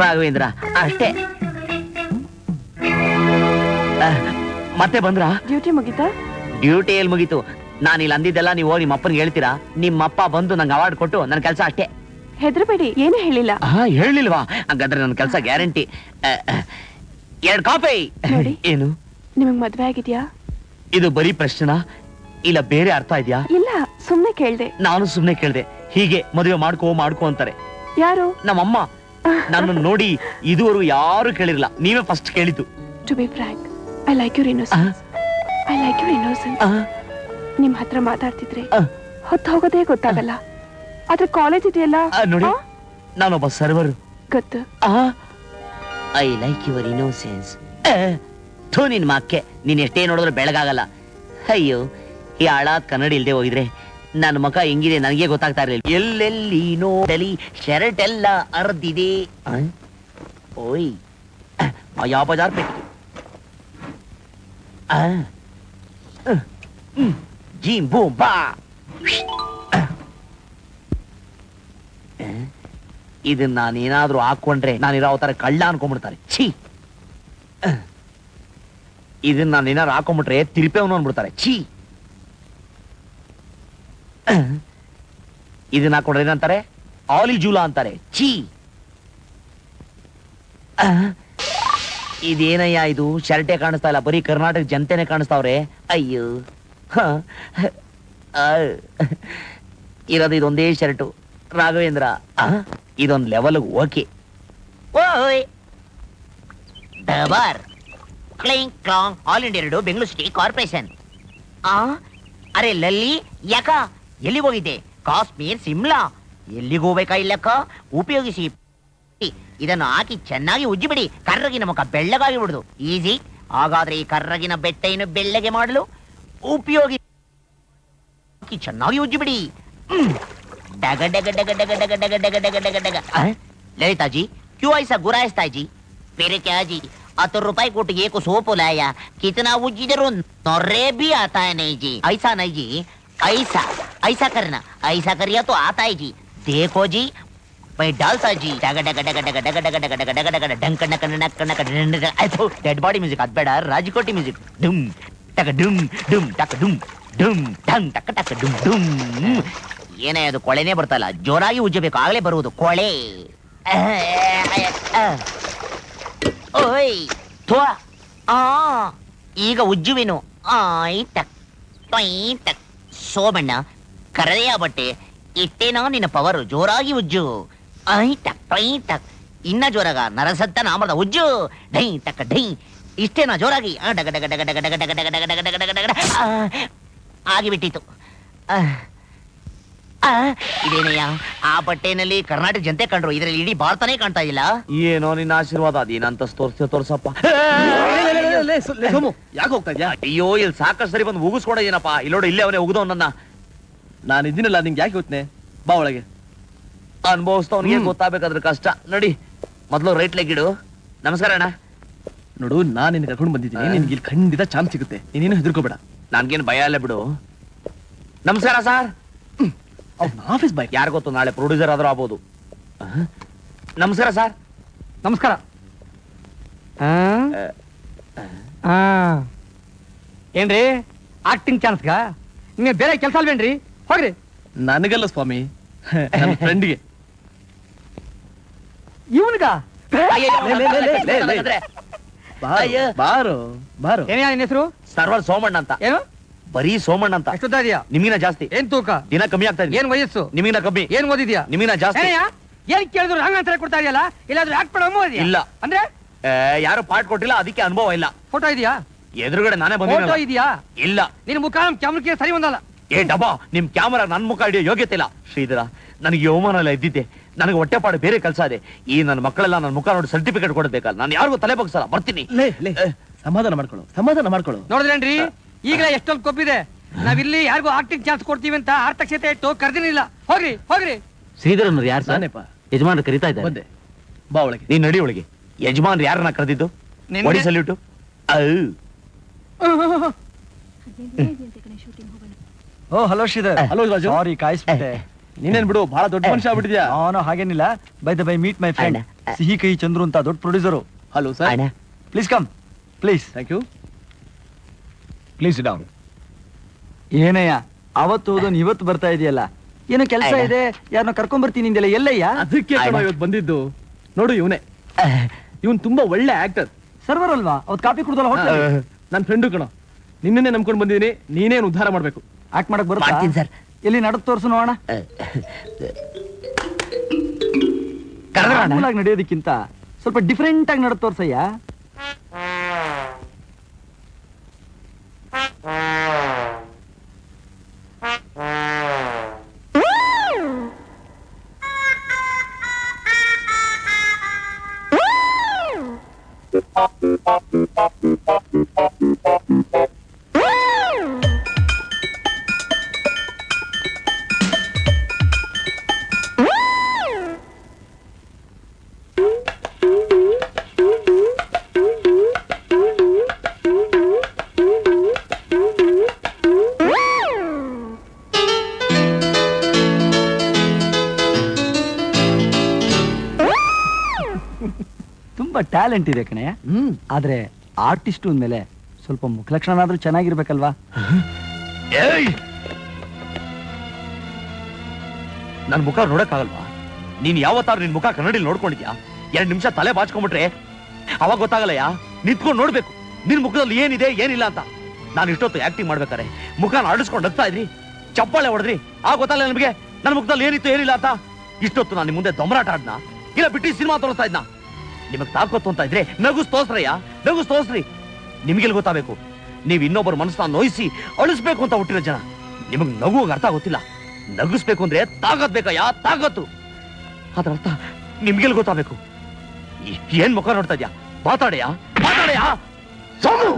Speaker 1: ರಾಘವೇಂದ್ರ, ಅಷ್ಟೇ. ಮತ್ತೆ ಬಂದ್ರ?
Speaker 6: ಡ್ಯೂಟಿ ಮುಗಿತಾ?
Speaker 1: ಡ್ಯೂಟಿ ಎಲ್ಲಿ ಮುಗೀತು? ನಾನು ಇಲ್ಲಿ ಅಂದಿದ್ದೆಲ್ಲ ನೀವು ಹೋಗಿ ನಿಮ್ಮ ಅಪ್ಪನಿಗೆ ಹೇಳ್ತೀರಾ? ನಿಮ್ಮಪ್ಪ ಬಂದು ನಂಗೆ ಅವಾರ್ಡ್ ಕೊಟ್ಟು ನನ್ನ ಕೆಲಸ ಅಷ್ಟೇ.
Speaker 6: ಹೆದರ್ಬೇಡಿ, ಏನು ಹೇಳಿಲ್ಲ.
Speaker 1: ಹೇಳಿಲ್ವಾ? ಹಾಗಾದ್ರೆ ನನ್ನ ಕೆಲಸ ಗ್ಯಾರಂಟಿ. 2 ಕಾಫಿ.
Speaker 6: ನೋಡಿ.
Speaker 1: ಏನು?
Speaker 6: ನಿಮಗ್ ಮದ್ವೆ ಆಗಿದ್ಯಾ?
Speaker 1: ಇದು ಬರೀ ಪ್ರಶ್ನೆನಾ, ಇಲ್ಲ ಬೇರೆ ಅರ್ಥ ಇದೆಯಾ?
Speaker 6: ಇಲ್ಲ, ಸುಮ್ನೆ ಕೇಳ್ದೆ.
Speaker 1: ನಾನು ಸುಮ್ನೆ ಕೇಳ್ದೆ. ಹೀಗೆ ಮದುವೆ ಮಾಡ್ಕೋ ಅಂತಾರೆ.
Speaker 6: ಯಾರು?
Speaker 1: ನಮ್ಮಮ್ಮ. ನನ್ನ ನೋಡಿ ಇದುವರೆಗೂ ಯಾರು ಕೇಳಿರಲ್ಲ, ನೀವೇ ಫಸ್ಟ್ ಕೇಳಿದ್ದು.
Speaker 6: To be frank, I like your innocence. I like your innocence. ನಿಮ್ ಹತ್ರ ಮಾತಾಡ್ತಿದ್ರೆ ಹೊತ್ತು ಹೋಗೋದೇ ಗೊತ್ತಾಗಲ್ಲ. ಆದ್ರೆ ಕಾಲೇಜ್ ಇದೆಯಲ್ಲ
Speaker 1: ನೋಡಿ, ನಾನೊಬ್ಬ ಸರ್ವರ್.
Speaker 6: ಗೊತ್ತು.
Speaker 1: I like your innocence. ಥೂ, ನಿನ್ ಮಕ್ಕೆ, ನೀನ್ ಎಷ್ಟೇ ನೋಡಿದ್ರು ಬೆಳಗಾಗಲ್ಲ. ಅಯ್ಯೋ, ಈ ಹಾಳಾದ ಕನ್ನಡ ಇಲ್ದೆ ಹೋಗಿದ್ರೆ ನನ್ನ ಮುಖ ಹೆಂಗಿದೆ ನನಗೆ ಗೊತ್ತಾಗ್ತಾ ಇರಲಿಲ್ಲ. ಎಲ್ಲೆಲ್ಲಿ ನೋಡಲಿ ಶರ್ಟ್ ಎಲ್ಲ ಅರ್ದಿದೆ. ಓಯ್ ಮಾಯಾ ಬಜಾರ್ ಪೆಟ್ಟು. ಜೀಮ್ ಬೂಮ್ ಬಾ. ಇದನ್ನ ನಾನೇನಾದ್ರೂ ಹಾಕೊಂಡ್ರೆ ನಾನಿರೋ ತರ ಕಳ್ಳ ಅನ್ಕೊಂಡ್ಬಿಡ್ತಾರೆ. ಛೀ, ಇದನ್ನ ನಾನೇನಾದ್ರು ಹಾಕೊಂಡ್ಬಿಟ್ರೆ ತಿರುಪೆವನು ಅನ್ಬಿಡ್ತಾರೆ. ಛೀ, ಇದನ್ನ ಹಾಕೊಂಡ್ರೆ ಏನಂತಾರೆ? ಆಲಿಜೂಲ ಅಂತಾರೆ. ಛೀ, ಇದೇನಯ್ಯ ಇದು? ಶರ್ಟೇ ಕಾಣಿಸ್ತಾ ಇಲ್ಲ, ಬರೀ ಕರ್ನಾಟಕ ಜನತೆನೆ ಕಾಣಿಸ್ತಾವ್ರೆ. ಅಯ್ಯೋ, ಇರೋದು ಇದೊಂದೇ ಶರ್ಟು ರಾಘವೇಂದ್ರ. ಇದೊಂದು ಲೆವೆಲ್ ಓಕೆ. ಓಯ್ ಡಬಾರ್ ಕ್ಲಿಂಗ್ ಕ್ಲಾಂಗ್ all India radio Bengaluru city corporation. ಅರೆ ಲಲ್ಲಿ, ಯಾಕ ಎಲ್ಲಿಗೆ ಹೋಗಿದ್ದೆ? ಕಾಶ್ಮೀರ್, ಸಿಮ್ಲಾ, ಎಲ್ಲಿಗೆ ಹೋಗ್ಬೇಕಾ? ಇಲ್ಲಕ್ಕ ಉಪಯೋಗಿಸಿ. ಇದನ್ನು ಹಾಕಿ ಚೆನ್ನಾಗಿ ಉಜ್ಜಿಬಿಡಿ. ಕರ್ರಗಿನ ಮುಖ ಬೆಳ್ಳಗಾಗಿ ಬಿಡುದು. ಈಸಿ. ಹಾಗಾದ್ರೆ ಈ ಕರ್ರಗಿನ ಬೆಟ್ಟೆಯನ್ನು ಬೆಳ್ಳಗೆ ಮಾಡಲು ಉಪಯೋಗಿಸಿ ಚೆನ್ನಾಗಿ ಉಜ್ಜಿಬಿಡಿ. ಡಗ ಡಗ ಡಗ ಡಗ ಡಗ ಡಗ ಡಗ ಡಗ ಡಗ ಡಗ. ललिता जी क्यों ऐसा गुराइस्ता जी? मेरे क्या जी 18 रुपए कोट ये को सोप लाया, कितना वो जिधर नौरे भी आता है नहीं जी. ऐसा नहीं जी, ऐसा ऐसा करना, ऐसा करिए तो आता है जी. देखो जी मैं डालता जी. डग डग डग डग डग डग डग डग डग डग डंक नक नक नक डंक. ऐसो डेड बॉडी म्यूजिक अद बेಡ ರಾಜಕೋಟಿ म्यूजिक. डुम टक डुम डुम टक डुम डुम ढंग टक टक डुम डुम. ಏನೇ ಅದು ಕೊಳೆನೇ ಬರ್ತಾ ಇಲ್ಲ. ಜೋರಾಗಿ ಉಜ್ಜಬೇಕು, ಆಗಲೇ ಬರುವುದು ಕೊಳೆ. ಓಯ್ ಥೋ, ಈಗ ಉಜ್ಜುವೆನು. ಟಕ್ ಟಕ್. ಸೋಮಣ್ಣ ಕರದೆಯ ಬಟ್ಟೆ ಇಟ್ಟೇನಾ ನಿನ್ನ ಪವರು? ಜೋರಾಗಿ ಉಜ್ಜು. ಟಕ್ ಟಕ್. ಇನ್ನ ಜೋರಾಗ ನರಸತ್ತ ನಾಮದ ಉಜ್ಜು. ಢೈ ಟಕ್ ಢೈ. ಇಷ್ಟೇನಾ ಜೋರಾಗಿ? ಡಗ ಡಗ ಡಗ ಡಗ ಡಗ ಡಗ ಡಗ ಡಗ ಡಗ ಡಗ ಡಗ ಡಗ. ಆಗಿಬಿಟ್ಟಿತ್ತು. ಇದೇನಯ್ಯ, ಆ ಬಟ್ಟೆನಲ್ಲಿ ಕರ್ನಾಟಕ ಜನತೆ ಕಂಡ್ರು, ಇದರಲ್ಲಿ ಇಡೀ ಭಾರತನೇ ಕಾಣ್ತಾ ಇಲ್ಲ. ಏನೋ ನಿನ್ನ ಆಶೀರ್ವಾದ. ಅದೇನಂತ ತೋರ್ಸಪ್ಪ.
Speaker 2: ಯಾಕೆ ಹೋಗ್ತಾ ಇದ್ಯಾ?
Speaker 1: ಅಯ್ಯೋ, ಇಲ್ಲಿ ಸಾಕಷ್ಟು ಸರಿ ಬಂದು ಉಗಿಸ್ಕೊಂಡೇನಪ್ಪ. ಇಲ್ಲೋಡು, ಇಲ್ಲೇ ಅವನೇ ಉಗಿದವನನ್ನ.
Speaker 2: ನಾನು ಇದ್ದೀನಲ್ಲ, ನಿಂಗೆ ಯಾಕೆ ಗೊತ್ತನೆ? ಬಾ ಒಳಗೆ.
Speaker 1: ಅನುಭವಿಸ್ತವನಿಗೆ ಗೊತ್ತಾಗಬೇಕಾದ್ರೆ ಕಷ್ಟ. ನಡಿ, ಮೊದಲು ರೈಟ್ ಲೆಗ್ ಇಡು. ನಮಸ್ಕಾರ ಅಣ್ಣ.
Speaker 2: ನೋಡು, ನಾನು ನಿನ್ನ ಕರ್ಕೊಂಡು ಬಂದಿದ್ದೀನಿ. ನಿನ್ಗೆ ಇಲ್ಲಿ ಖಂಡಿತ ಚಾನ್ಸ್ ಸಿಗುತ್ತೆ. ನೀನೇನು ಹೆದರ್ಕೋಬೇಡ.
Speaker 1: ನನ್ಗೇನು ಭಯ ಇಲ್ಲ ಬಿಡು. ನಮಸ್ಕಾರ ಸರ್.
Speaker 2: Office boy.
Speaker 1: ಯಾರು ಗೊತ್ತು, ನಾಳೆ ಪ್ರೊಡ್ಯೂಸರ್ ಆದ್ರೂ ಆಗ್ಬೋದು. ನಮಸ್ಕಾರ ಸರ್.
Speaker 9: ನಮಸ್ಕಾರ. ಏನ್ರಿ ಆಕ್ಟಿಂಗ್ ಚಾನ್ಸ್ಗ? ನಿಮಗೆ ಬೇರೆ ಕೆಲಸ ಅಲ್ವೇನ್ರಿ? ಹೋಗ್ರಿ.
Speaker 2: ನನಗಲ್ಲ ಸ್ವಾಮಿ, ನನ್ನ ಫ್ರೆಂಡ್ಗೆ.
Speaker 9: ಇವನ್ಗ?
Speaker 2: ಬಾರೋ ಬಾರೋ.
Speaker 9: ಏನೇ ನಿನ್ನ ಹೆಸರು?
Speaker 1: ಸರ್ವರ್ ಸೋಮಣ್ಣ ಅಂತ.
Speaker 9: ಏನು?
Speaker 1: ಬರೀ ಸೋಮಣ್ಣ ಅಂತ.
Speaker 9: ಎಷ್ಟೊತ್ತ ಇದೆಯಾ?
Speaker 1: ನಿಮಗಿನ ಜಾಸ್ತಿ.
Speaker 9: ಏನ್ ತೂಕ?
Speaker 1: ದಿನ ಕಮ್ಮಿ ಆಗ್ತಾ ಇದೆ.
Speaker 9: ಏನ್ ವಯಸ್ಸು?
Speaker 1: ನಿಮಗಿನ ಕಮ್ಮಿ.
Speaker 9: ಏನ್ ಓದಿದ್ಯಾ?
Speaker 1: ನಿಮಗಿನ ಜಾಸ್ತಿ.
Speaker 9: ಏನ್ ಕೇಳಿದ್ರು ಹಂಗ ಅಂತರ ಕೊಡ್ತಾ ಇದೆಯಲ್ಲ? ಇಲ್ಲಾದ್ರೂ ಆಕ್ಟ್ ಮಾಡೋ ಇದೆಯಾ?
Speaker 1: ಇಲ್ಲ.
Speaker 9: ಅಂದ್ರೆ
Speaker 1: ಯಾರು ಪಾಠ ಕೊಟ್ಟಿಲ್ಲ, ಅದಕ್ಕೆ ಅನುಭವ ಇಲ್ಲ.
Speaker 9: ಫೋಟೋ ಇದೆಯಾ?
Speaker 1: ಎದುರುಗಡೆ ನಾನೇ
Speaker 9: ಫೋಟೋ
Speaker 1: ಬಂದಿಲ್ಲ.
Speaker 9: ಇದೆಯಾ?
Speaker 1: ಇಲ್ಲ.
Speaker 9: ನಿನ್ ಮುಖ ನಮ್ ಕ್ಯಾಮ್ರಕ್ಕೆ ಸರಿ ಒಂದಲ್ಲ.
Speaker 1: ಏ ಡಬ್ಬಾ, ನಿಮ್ ಕ್ಯಾಮರಾ ನನ್ ಮುಖ ಹಿಡಿಯೋ ಯೋಗ್ಯತೆ ಇಲ್ಲ. ಶ್ರೀಧರ, ನನಗೆ ಅವಮಾನ ಎಲ್ಲ ಇದ್ದಿದ್ದೆ. ನನಗೆ ಹೊಟ್ಟೆಪಾಡು ಬೇರೆ ಕೆಲಸ ಇದೆ. ಈ ನನ್ನ ಮಕ್ಕಳೆಲ್ಲ ನನ್ನ ಮುಖ ನೋಡಿ ಸರ್ಟಿಫಿಕೇಟ್ ಕೊಡಬೇಕಲ್ಲ. ನಾನು ಯಾರಿಗೂ ತಲೆ ಬಗ್ಸಲ್ಲ. ಬರ್ತೀನಿ.
Speaker 2: ಸಮಾಧಾನ ಮಾಡ್ಕೊಳ್ಳು, ಸಮಾಧಾನ ಮಾಡ್ಕೊಳ್ಳು.
Speaker 9: ನೋಡಿದ್ರೇನ್ರಿ, ಈಗಲೇ ಎಷ್ಟೊಂದು ಕೊಬ್ಬಿದೆ. ನಾವಿಲ್ಲಿ ಯಾರಿಗೂ ಆಕ್ಟಿಂಗ್ ಚಾನ್ಸ್ ಕೊಡ್ತೀವಿ ಅಂತ ಆರ್ಥಕ್ಷತೆ ಇಟ್ಟು ಕರ್ದಿನಿಲ್ಲ. ಹೋಗ್ರಿ ಹೋಗ್ರಿ.
Speaker 1: ಶ್ರೀಧರ್ ಅನ್ನೋರು ಯಾರು ಸರ್?
Speaker 2: ನಾನೇಪ್ಪ.
Speaker 1: ಯಜಮಾನ್ರು ಕರಿತಾ ಇದ್ದಾರೆ.
Speaker 2: ಬಂದೆ, ಬಾ ಒಳಗೆ.
Speaker 1: ನೀನ್ ನಡಿ ಒಳಗೆ. ಯಜಮಾನ್ರು ಯಾರನ್ನ ಕರೆದಿದ್ದು? ಒಡಿ salute.
Speaker 5: Oh hello Sridhar.
Speaker 2: Hello Raju.
Speaker 5: Sorry ಕಾಯಿಸ್ಬಿಟ್ಟೆ.
Speaker 2: ನೀನೇನ್ ಬಿಡು, ಬಹಳ ದೊಡ್ಡ ಮನುಷ್ಯ ಆಗ್ಬಿಟ್ಟಿದ್ಯಾ.
Speaker 5: ನಾನು ಹಾಗೇನಿಲ್ಲ. By the by meet my friend Sihi Kai Chandru ಅಂತ ದೊಡ್ಡ producer.
Speaker 2: Hello sir.
Speaker 5: Please come please.
Speaker 2: Thank you.
Speaker 5: Please down. ಏನಯ್ಯ ಅವತ್ತು ಹೋದನ್ ಇವತ್ತು ಬರ್ತಾ ಇದೆಯಲ್ಲ? ಏನೋ ಕೆಲಸ ಇದೆ, ಯಾರನ್ನ ಕರ್ಕೊಂಡ್ ಬರ್ತೀನಿ ಇಂದೆಲ್ಲ. ಎಲ್ಲಯ್ಯ?
Speaker 2: ಅದಕ್ಕೆ ಇವತ್ತು ಬಂದಿದ್ದು. ನೋಡು, ಇವನೇ. ಇವನ್ ತುಂಬಾ ಒಳ್ಳೆ ಆಕ್ಟರ್.
Speaker 5: ಸರ್ವರ್ ಅಲ್ವಾ? ಅವತ್ ಕಾಫಿ ಕುಡ್ದಲ್ಲ ಹೋಟೆಲ್.
Speaker 2: ನನ್ನ ಫ್ರೆಂಡು ಕಣೋ. ನಿನ್ನೆ ನಂಬ್ಕೊಂಡು ಬಂದಿದ್ದೀನಿ. ನೀನೇನು ಉದ್ಧಾರ ಮಾಡ್ಬೇಕು.
Speaker 5: ಆಕ್ಟ್ ಮಾಡಕ್ ಬರುತ್ತಾ?
Speaker 1: ಮಾಡ್ತೀನಿ ಸರ್.
Speaker 5: ಎಲ್ಲಿ ನಡದ್ ತೋರ್ಸು ನೋಡೋಣ. ಮಾಮೂಲಾಗಿ ನಡೆಯೋದಕ್ಕಿಂತ ಸ್ವಲ್ಪ ಡಿಫ್ರೆಂಟ್ ಆಗಿ ನಡದ್ ತೋರ್ಸಯ್ಯ. ತುಂಬಾ ಟ್ಯಾಲೆಂಟ್ ಇದೆ ಕಣಯ್ಯ. ಆದ್ರೆ ಆರ್ಟಿಸ್ಟ್ ಅಂದ್ಮೇಲೆ ಸ್ವಲ್ಪ ಮುಖಲಕ್ಷಣನಾದ್ರೂ ಚೆನ್ನಾಗಿರ್ಬೇಕಲ್ವಾ?
Speaker 1: ನನ್ ಮುಖ ನೋಡಕ್ಕಾಗಲ್ವಾ? ನೀನ್ ಯಾವತ್ತಾರು ನಿನ್ ಮುಖ ಕನ್ನಡಿಲಿ ನೋಡ್ಕೊಂಡಿದ್ಯಾ? 2 ನಿಮಿಷ ತಲೆ ಬಾಚ್ಕೊಂಡ್ಬಿಟ್ರೆ ಅವಾಗ ಗೊತ್ತಾಗಲ್ಲಯ್ಯ. ನಿಂತ್ಕೊಂಡು ನೋಡ್ಬೇಕು ನಿನ್ ಮುಖದಲ್ಲಿ ಏನಿದೆ ಏನಿಲ್ಲ ಅಂತ. ನಾನು ಇಷ್ಟೊತ್ತು ಆಕ್ಟಿಂಗ್ ಮಾಡ್ಬೇಕಾರೆ ಮುಖನ ಆಡಿಸ್ಕೊಂಡು ಹೋಗ್ತಾ ಇದ್ರಿ, ಚಪ್ಪಾಳೆ ಹೊಡೆದ್ರಿ, ಆ ಗೊತ್ತಾಗಲ್ಲ ನಿಮ್ಗೆ ನನ್ನ ಮುಖದಲ್ಲಿ ಏನಿತ್ತು ಏನಿಲ್ಲ ಅಂತ. ಇಷ್ಟೊತ್ತು ನಾನು ನಿಮ್ ಮುಂದೆ ದೊಂಬರಾಟ ಆಡ್ನ ಇಲ್ಲ ಬಿಟ್ಟು ಸಿನಿಮಾ ತೋರಿಸ್ತಾ ಇದ್ನ? ನಿಮಗ್ ತಾಕೊತ್ತು ಅಂತ ಇದ್ರೆ ನಗುಸ್ ತೋರ್ಸ್ರಯ್ಯ, ನಗುಸ್ ತೋರ್ಸ್ರಿ. ನಿಮ್ಗೆಲ್ ಗೊತ್ತಾಗಬೇಕು? ನೀವ್ ಇನ್ನೊಬ್ಬರ ಮನಸ್ಸನ್ನ ನೋಯಿಸಿ ಅಳಿಸ್ಬೇಕು ಅಂತ ಹುಟ್ಟಿರೋ ಜನ. ನಿಮಗ್ ನಗು ಅರ್ಥ ಗೊತ್ತಿಲ್ಲ. ನಗಿಸ್ಬೇಕು ಅಂದ್ರೆ ತಾಕತ್ ಬೇಕಯ್ಯ, ತಾಕತ್ತು. ಅದ್ರ ಅರ್ಥ ನಿಮ್ಗೆಲ್ ಗೊತ್ತಾಗಬೇಕು? ಏನ್ ಮುಖ ನೋಡ್ತಾ ಇದ್ಯಾ? ಮಾತಾಡಯ್ಯ, ಮಾತಾಡಯ್ಯ. ಸೋಮು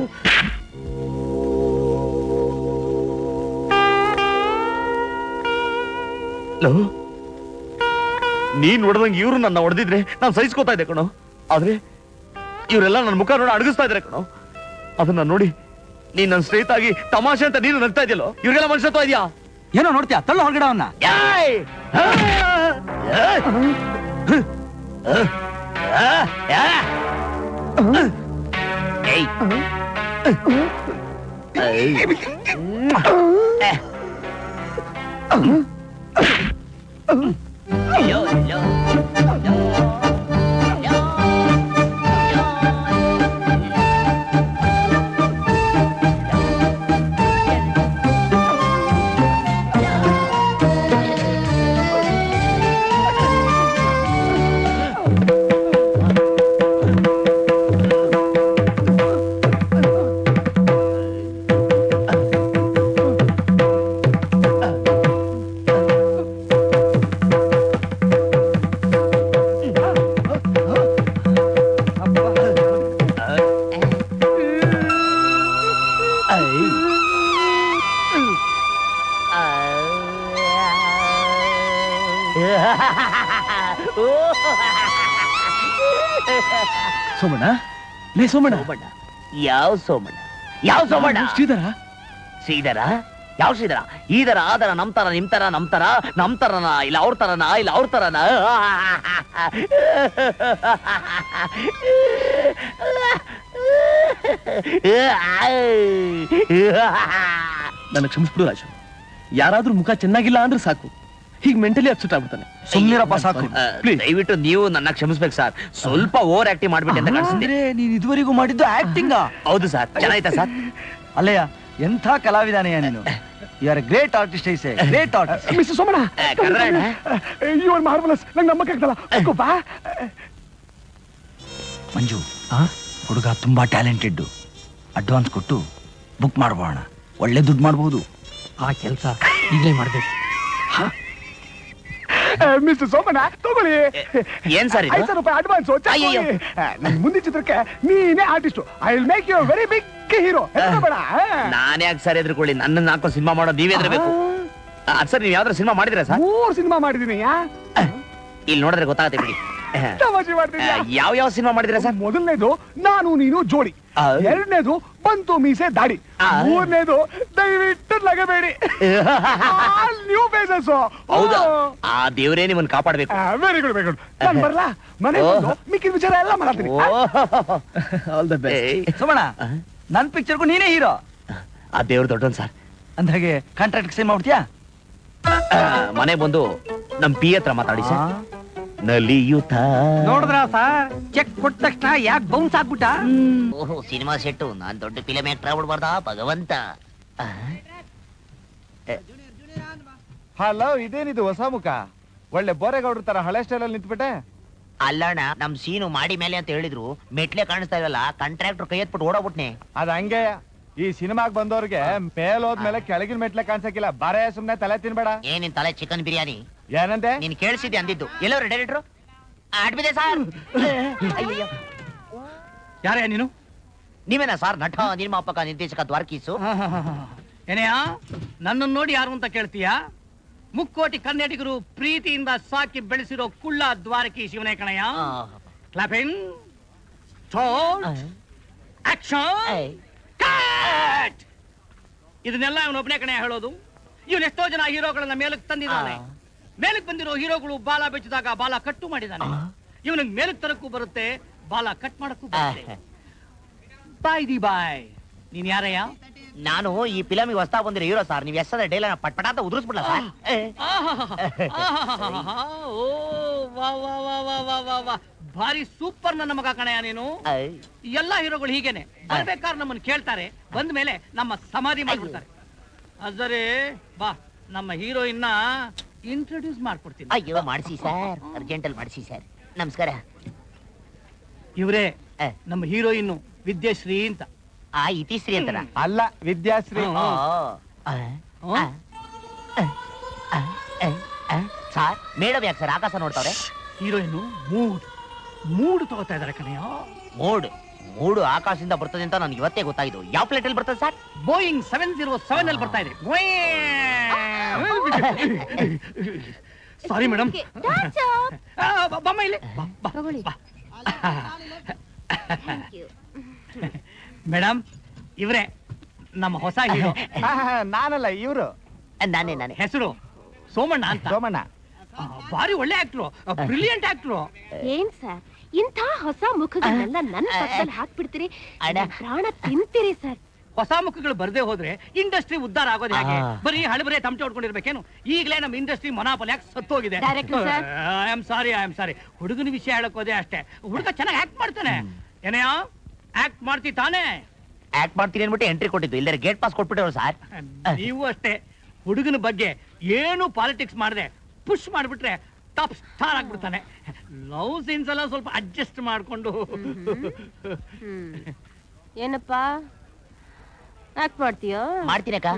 Speaker 1: ನೀನ್ ಹೊಡೆದಂಗೆ ಇವ್ರು ನನ್ನ ಹೊಡೆದಿದ್ರೆ ನಾನು ಸಹಿಸ್ಕೋತಾ ಇದ್ದೆ ಕಣೋ. ಆದ್ರೆ ಇವರೆಲ್ಲ ನನ್ನ ಮುಖ ನೋಡಿ ಅಡಗಿಸ್ತಾ ಇದ್ರೆ ಕಣೋ. ಅದನ್ನ ನೋಡಿ ನೀನ್ ನನ್ನ ಸ್ನೇಹಿತ ಆಗಿ ತಮಾಷೆ ಅಂತ ನೀನು ನಗ್ತಾ ಇದೆಯಲ್ಲೋ. ಇವ್ರಿಗೆಲ್ಲ ಮನುಷ್ಯತ್ವ ಇದೆಯಾ?
Speaker 5: ಏನೋ ನೋಡ್ತೀಯ? ತಳ್ಳು ಹೊರಗಡೆ ಅವನ್ನ.
Speaker 2: ಸೋಮಣ್ಣ, ಲೇ ಸೋಮಣ್ಣ.
Speaker 1: ಸೋಮಣ್ಣ? ಯಾವ ಸೋಮಣ್ಣ? ಯಾವ ಸೋಮಣ್ಣ?
Speaker 2: ಶ್ರೀಧರ.
Speaker 1: ಶ್ರೀಧರ? ಯಾವ ಶ್ರೀಧರ? ಈದರ ಆದರ ನಮ್ತರ ನಿಮ್ತರ ನಮ್ತರ ನಮ್ತರನ ಇಲ್ಲ ಅವ್ರ ತರನ ಇಲ್ಲ ಅವ್ರ ತರನ?
Speaker 2: ನನ್ನ ಕ್ಷಮಿಸ್ಬಿಡು ರಾಜು. ಯಾರಾದ್ರೂ ಮುಖ ಚೆನ್ನಾಗಿಲ್ಲ ಅಂದ್ರೆ ಸಾಕು, ಹೀಗೆ ಮೆಂಟಲಿ ಅಪ್ಸೆಟ್ ಆಗ್ಬಿಡ್ತಾನೆ.
Speaker 5: ಸುಮ್ನಿರಪ್ಪ ಸಾಕು.
Speaker 1: ದಯವಿಟ್ಟು ನೀವು ನನ್ನ ಕ್ಷಮಿಸ್ಬೇಕು ಸರ್. ಸ್ವಲ್ಪ ಓವರ್ ಆಕ್ಟಿಂಗ್ ಮಾಡ್ಬಿಟ್ಟೆ ಅಂತ ಕಾಣಿಸ್ತಿದೆ.
Speaker 5: ಅಂದ್ರೆ ನೀನ್ ಇದುವರೆಗೂ ಮಾಡಿದ್ದು ಆಕ್ಟಿಂಗ್?
Speaker 1: ಹೌದು ಸರ್. ಚೆನ್ನಾಯ್ತಾ ಸರ್?
Speaker 5: ಅಲ್ಲಯ್ಯ, ಎಂಥ ಕಲಾವಿದಾನೆಯ ನೀನು. You are great artist. Is a great artist.
Speaker 2: Mister Somanna, you are marvellous. ನಂಗೆ ನಂಬಕ್ಕೆ ಆಗ್ತಲ್ಲ.
Speaker 5: ಮಂಜು, ಹುಡುಗ ತುಂಬಾ ಟ್ಯಾಲೆಂಟೆಡ್. ಅಡ್ವಾನ್ಸ್ ಕೊಟ್ಟು ಬುಕ್ ಮಾಡ್ಬೋಣ, ಒಳ್ಳೆ ದುಡ್ಡು ಮಾಡಬಹುದು.
Speaker 9: ಆ ಕೆಲಸ ಈಗಲೇ ಮಾಡ್ಬೇಕು.
Speaker 2: ಮಿಸ್ಟರ್ ಸೋಮಣ್ಣ, ತಗೊಳ್ಳಿ.
Speaker 1: ಏನ್ ಸರ್ ಇದು?
Speaker 2: 5,000 ರೂಪಾಯಿ ಅಡ್ವಾನ್ಸ್. ಮುಂದಿನ ಚಿತ್ರಕ್ಕೆ ನೀನೇ artist. I will make you very big hero.
Speaker 1: ನಾನೇ ಯಾಕೆ ಸರ್ ಎದ್ರುಕೊಳ್ಳಿ? ನನ್ನ ನಾಲ್ಕು ಸಿನಿಮಾ ಮಾಡೋದು ನೀವೇ ಎದ್ರಬೇಕು. ಸರ್ ನೀವು ಯಾವ್ದಾರು ಸಿನಿಮಾ ಮಾಡಿದ್ರೆ ಸರ್?
Speaker 2: 3 ಸಿನಿಮಾ ಮಾಡಿದೀನಿ.
Speaker 1: ಇಲ್ಲಿ ನೋಡಿದ್ರೆ ಗೊತ್ತಾಗತ್ತೆ ಬಿಡಿ.
Speaker 2: ತಮಾಷೆ ಮಾಡ್ತೀನಿ.
Speaker 1: ಯಾವ ಸಿನಿಮಾ ಮಾಡಿದ್ರೆ ಸರ್?
Speaker 2: ಮೊದಲನೇದು ನಾನು ನೀನು ಜೋಡಿ, ಎರಡನೇದು ಬಂತು ಮೀಸೆ ದಾಡಿ, ಮೂರನೇದು ದಯವಿಟ್ಟು ನಗಬೇಡಿ. New phases.
Speaker 1: ಹೌದಾ? ಆ ದೇವರೇ ನಿಮ್ಮನ್ನ ಕಾಪಾಡ್ಬೇಕು.
Speaker 2: Very good, very good. ನಾನು ಬರ್ಲಾ? ಮನೆ ಬಂದು ಮಿಕ್ಕಿದ ವಿಚಾರ ಎಲ್ಲ ಮಾಡ್ತೀನಿ. All the best.
Speaker 5: ಸೋಮಣ್ಣ, ನನ್ ಪಿಕ್ಚರ್ಗೂ ನೀನೇ ಹೀರೋ.
Speaker 1: ಆ ದೇವ್ರ ದೊಡ್ಡವನ್ ಸರ್.
Speaker 5: ಅಂದಾಗೆ ಕಾಂಟ್ರಾಕ್ಟ್ ಸೈನ್ ಮಾಡ್ತೀಯಾ?
Speaker 1: ಮನೆ ಬಂದು ನಮ್ ಪಿ ಹತ್ರ ಮಾತಾಡಿ ಸರ್. ನಲಿಯುತ್ತ
Speaker 9: ನೋಡಿದ್ರ ಸರ್, ಚೆಕ್ ಕೊಟ್ಟ ತಕ್ಷಣ ಯಾಕೆ ಬೌನ್ಸ್ ಆಗ್ಬಿಟ್ಟ?
Speaker 1: ಓಹೋ, ಸಿನಿಮಾ ಸೆಟ್ಟು. ನಾನ್ ದೊಡ್ಡ ಫಿಲಂ ಆಕ್ಟರ್ ಆಗ್ಬಿಡ್ಬಾರ್ದ ಭಗವಂತ.
Speaker 10: ಹಲೋ, ಇದೇನಿದು ಹೊಸ ಮುಖ? ಒಳ್ಳೆ ಬೋರೆಗೌಡ್ರ ತರ ಹಳೆ ಸ್ಟೈಲ್ ಅಲ್ಲಿ ನಿಂತ್ಬಿಟ್ಟೆ.
Speaker 1: ಅಲ್ಲಣ್ಣ, ನಮ್ ಸೀನು ಮಾಡಿ ಮೇಲೆ ಅಂತ ಹೇಳಿದ್ರು, ಮೆಟ್ಲೆ ಕಾಣಿಸ್ತಾ ಇರಲ್ಲ. ಕಾಂಟ್ರಾಕ್ಟರ್ ಕೈ ಎತ್ಬಿಟ್ಟು ಓಡಾಬಿಟ್ನೆ.
Speaker 10: ಅದ್ ಹಂಗೆ. ಈ ಸಿನಿಮಾಗ್ ಬಂದವ್ರಿಗೆ ಮೇಲ್ ಹೋದ್ಮೇಲೆ ಕೆಳಗಿನ ಮೆಟ್ಲೆ ಕಾಣ್ಸಕ್ಕಿಲ್ಲ. ಬಾರೆ ಸುಮ್ನೆ ತಲೆ ತಿನ್ಬೇಡ.
Speaker 1: ಏನಿನ್ ತಲೆ ಚಿಕನ್ ಬಿರಿಯಾನಿ?
Speaker 10: ಏನಂದೆ?
Speaker 1: ನೀನ್ ಕೇಳಿಸಿದ್ದೆ ಅಂದಿದ್ದು. ಎಲ್ಲವ್ರು ಡೈರೆಕ್ಟ್ರು? ಆಡ್ಬಿದೆ ಸರ್. ಅಯ್ಯಯ್ಯೋ,
Speaker 9: ಯಾರೇ ನೀನು?
Speaker 1: ನೀವೇನಾ ಸರ್ ನಟ, ನಿರ್ಮಾಪಕ, ನಿರ್ದೇಶಕ ದ್ವಾರಕೀಸು?
Speaker 9: ಏನೆಯಾ ನನ್ನನ್ನು ನೋಡಿ ಯಾರು ಅಂತ ಕೇಳ್ತೀಯಾ? ಮುಕ್ಕೋಟಿ ಕನ್ನಡಿಗರು ಪ್ರೀತಿಯಿಂದ ಸಾಕಿ ಬೆಳೆಸಿರೋ ಕುಳ್ಳ ದ್ವಾರಕಿ ಶಿವನೇ ಕಣಯ್ಯ. Clapping, action, cut. ಇದನ್ನೆಲ್ಲ ಇವನೊಬ್ಬನೇ ಕಣೆ ಹೇಳೋದು. ಇವನ್ ಎಷ್ಟೋ ಜನ ಹೀರೋಗಳನ್ನ ಮೇಲಕ್ಕೆ ತಂದಿದ್ದಾನೆ. ಮೇಲಕ್ಕೆ ಬಂದಿರೋ ಹೀರೋಗಳು ಬಾಲ ಬೆಚ್ಚಿದಾಗ ಬಾಲ ಕಟ್ಟು ಮಾಡಿದ್ದಾನೆ. ಇವನಿಗೆ ಮೇಲಕ್ಕೆ ತರಕ್ಕೂ ಬರುತ್ತೆ, ಬಾಲ ಕಟ್ ಮಾಡಕ್ಕೂ ಬಾಯ್ ದಿ ಬಾಯ್. ನೀನ್ ಯಾರಯ್ಯ?
Speaker 1: ನಾನು ಈ ಫಿಲಮಿಗೆ ಹೊಸ್ತಾ ಬಂದಿರೋ ಹೀರೋ ಸರ್. ನೀವು ಎಷ್ಟದ ಡೈಲಾಗ್ ಪಟ್ಪಟ ಅಂತ ಉದುರಿಸ್ಬಿಡ್ಲ ಸರ್?
Speaker 9: ಓ ವಾ ವಾ ವಾ ವಾ ವಾ ವಾ ವಾ, ಭಾರಿ ಸೂಪರ್ ನನ್ನ ಮಗ ಕಣಯ್ಯ ನೀನು. ಎಲ್ಲಾ ಹೀರೋಗಳು ಹೀಗೇನೆ, ಬರ್ಬೇಕಾದ್ರೆ ನಮ್ಮನ್ನು ಕೇಳ್ತಾರೆ, ಬಂದ ಮೇಲೆ ನಮ್ಮ ಸಮಾಧಿ ಮಾಡ್ಬಿಡ್ತಾರೆ. ಅದರೆ ಬಾ, ನಮ್ಮ ಹೀರೋಯಿನ್ನ ಇಂಟ್ರೊಡ್ಯೂಸ್ ಮಾಡ್ಕೊಡ್ತೀನಿ.
Speaker 1: ಅಯ್ಯೋ ಮಾಡಿಸಿ ಸರ್, ಅರ್ಜೆಂಟಲ್ಲಿ ಮಾಡಿಸಿ ಸರ್. ನಮಸ್ಕಾರ.
Speaker 9: ಇವರೇ ನಮ್ಮ ಹೀರೋಯಿನ್ನು ವಿದ್ಯಾಶ್ರೀ ಅಂತ.
Speaker 1: ಇತಿಶ್ರೀ ಅಂತನ?
Speaker 10: ಅಲ್ಲ, ವಿದ್ಯಾಶ್ರೀ.
Speaker 1: ಸರ್ ಮೇಡಮ್ ಯಾಕೆ ಸರ್ ಆಕಾಶ ನೋಡ್ತಾವ್ರೆ?
Speaker 9: ಹೀರೋಯಿನ್ನು ಮೂಡ್ ತಗೋತಾ ಇದಾರೆ ಕಣಯ್ಯ.
Speaker 1: ಮೂಡು ಆಕಾಶದಿಂದ ಬರ್ತದೆ ಅಂತ ನನಗೆ ಇವತ್ತೇ ಗೊತ್ತಾಗಿದ್ದು. ಯಾವ ಪ್ಲೇಟ್ ಅಲ್ಲಿ ಬರ್ತದೆ ಸರ್?
Speaker 9: ಬೋಯಿಂಗ್ 707 ಅಲ್ಲಿ ಬರ್ತಾ ಇದೆ. Sorry madam. ಬಮ್ಮ ಇಲ್ಲಿ ಮೇಡಮ್, ಇವರೇ ನಮ್ಮ ಹೊಸ ಹೀರೋ.
Speaker 10: ನಾನಲ್ಲ, ಇವ್ರು.
Speaker 1: ನಾನೇ.
Speaker 9: ಹೆಸರು ಸೋಮಣ್ಣ ಅಂತ.
Speaker 10: ಸೋಮಣ್ಣ
Speaker 9: ಭಾರಿ ಒಳ್ಳೆ ಆಕ್ಟ್ರು, ಬ್ರಿಲಿಯಂಟ್ ಆಕ್ಟ್ರು.
Speaker 6: ಏನ್ ಸರ್, ಇಂಥ ಹೊಸ ಮುಖಗಳನ್ನೆಲ್ಲ ನನ್ನ ಪಕ್ಕದಲ್ಲಿ ಹಾಕ್ಬಿಡ್ತೀರಿ? ಪ್ರಾಣ ತಿಂತೀರಿ ಸರ್.
Speaker 9: ಹೊಸ ಮುಖಗಳು ಬರ್ದೇ ಹೋದ್ರೆ ಇಂಡಸ್ಟ್ರಿ ಉದ್ಧಾರ ಆಗೋದು ಹೇಗೆ? ಬರೀ ಹಳಬರೇ ತಮಟೆ ಹೊಡ್ಕೊಂಡಿರ್ಬೇಕೇನು? ಈಗಲೇ ನಮ್ಮ ಇಂಡಸ್ಟ್ರಿ ಮೊನಾಪೊಲಿ ಯಾಕೆ ಸತ್ತೋಗಿದೆ. I am sorry. ಹುಡುಗನ ವಿಷಯ ಹೇಳಕ್ ಹೋದೆ ಅಷ್ಟೇ. ಹುಡುಗ ಚೆನ್ನಾಗಿ ಆಕ್ಟ್ ಮಾಡ್ತಾನೆ. ಏನೆಯ ಆಕ್ಟ್ ಮಾಡ್ತಿ ತಾನೇ?
Speaker 1: ಆಕ್ಟ್ ಮಾಡ್ತೀನಿ ಅನ್ಬಿಟ್ಟು ಎಂಟ್ರಿ ಕೊಟ್ಟಿದ್ದು, ಇಲ್ಲೇ ಗೇಟ್ ಪಾಸ್ ಕೊಟ್ಬಿಟ್ಟವ್ರು ಸರ್.
Speaker 9: ನೀವು ಅಷ್ಟೇ, ಹುಡುಗನ ಬಗ್ಗೆ ಏನು ಪಾಲಿಟಿಕ್ಸ್ ಮಾಡದೆ ಪುಷ್ ಮಾಡ್ಬಿಟ್ರೆ ಟಾಪ್ ಸ್ಟಾರ್ ಆಗ್ಬಿಡ್ತಾನೆ. ಲವ್ ಸೀನ್ಸ್ ಎಲ್ಲ ಸ್ವಲ್ಪ ಅಡ್ಜಸ್ಟ್ ಮಾಡ್ಕೊಂಡು.
Speaker 6: ಏನಪ್ಪ ಆಕ್ಟ್ ಮಾಡ್ತೀಯೋ?
Speaker 1: ಮಾಡ್ತೀನಕ್ಕ.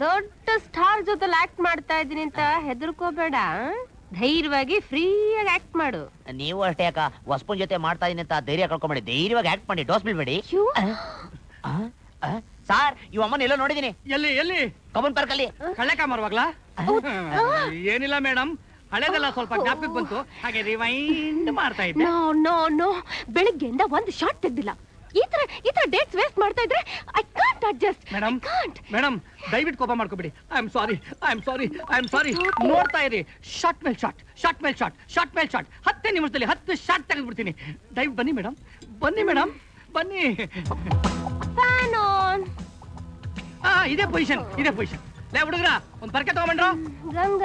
Speaker 6: ದೊಡ್ಡ ಸ್ಟಾರ್ ಜೊತೆ ಆಕ್ಟ್ ಮಾಡ್ತಾ ಇದ್ದೀನಿ ಅಂತ ಹೆದರ್ಕೋಬೇಡ. ಧೈರ್ಯವಾಗಿ ಫ್ರೀಯಾಗಿ ಆಕ್ಟ್ ಮಾಡು.
Speaker 1: ನೀವು ಅಷ್ಟೇ ಅಕ್ಕ, ಹೊಸ್ಪನ್ ಜೊತೆ ಮಾಡ್ತಾ ಇದೀನಿ ಅಂತ ಧೈರ್ಯ ಕಳ್ಕೊಂಬೇಡಿ. ಧೈರ್ಯವಾಗಿ ಆಕ್ಟ್ ಮಾಡಿ, ಡೋಸ್ ಬೀಳ್ಬೇಡಿ. ಸಾರ್, ಇವ್ ಅಮ್ಮನ ಎಲ್ಲೋ ನೋಡಿದೀನಿ.
Speaker 9: ಎಲ್ಲಿ?
Speaker 1: ಕಮನ್ ಪಾರ್ಕ್ ಅಲ್ಲಿ.
Speaker 9: ಕಳ್ಳೆಕ ಮಾರುವಾಗ್ಲಾ? ಏನಿಲ್ಲ ಮೇಡಮ್, ಹಳೆದೆಲ್ಲ ಸ್ವಲ್ಪ ಜ್ಞಾಪಕಕ್ಕೆ ಬಂತು, ಹಾಗೆ ರಿವೈಂಡ್ ಮಾಡ್ತಾ ಇದ್ದೆ.
Speaker 6: ನೋ, ಬೆಳಿಗ್ಗೆಯಿಂದ ಒಂದು ಶಾರ್ಟ್ ತೆಗ್ದಿಲ್ಲ. ಈ ತರ ಡೇಟ್ಸ್ ವೇಸ್ಟ್ ಮಾಡ್ತಾ ಇದ್ರೆ ಐ ಕಾಂಟ್ ಅಡ್ಜಸ್ಟ್.
Speaker 9: ಮೇಡಮ್ ದಯವಿಟ್ಟು ಕೋಪ ಮಾಡ್ಕೋಬಿಡಿ. I am sorry. ನೋಡ್ತಾ ಇರಿ, ಶಾರ್ಟ್ ಮೇಲ್ ಶಾರ್ಟ್. 10 ನಿಮಿಷದಲ್ಲಿ 10 ಶಾರ್ಟ್ ತೆಗೆದ್ಬಿಡ್ತೀನಿ. ದಯವಿಟ್ಟು ಬನ್ನಿ ಮೇಡಮ್, ಬನ್ನಿ.
Speaker 6: Fan on.
Speaker 9: ಇದೇ ಪೊಸಿಷನ್. ಲೇ ಹುಡುಗ್ರ, ಒಂದ್ ಪರ್ಕೆ ತಗೊಂಡ್ರು.
Speaker 6: ರಂಗ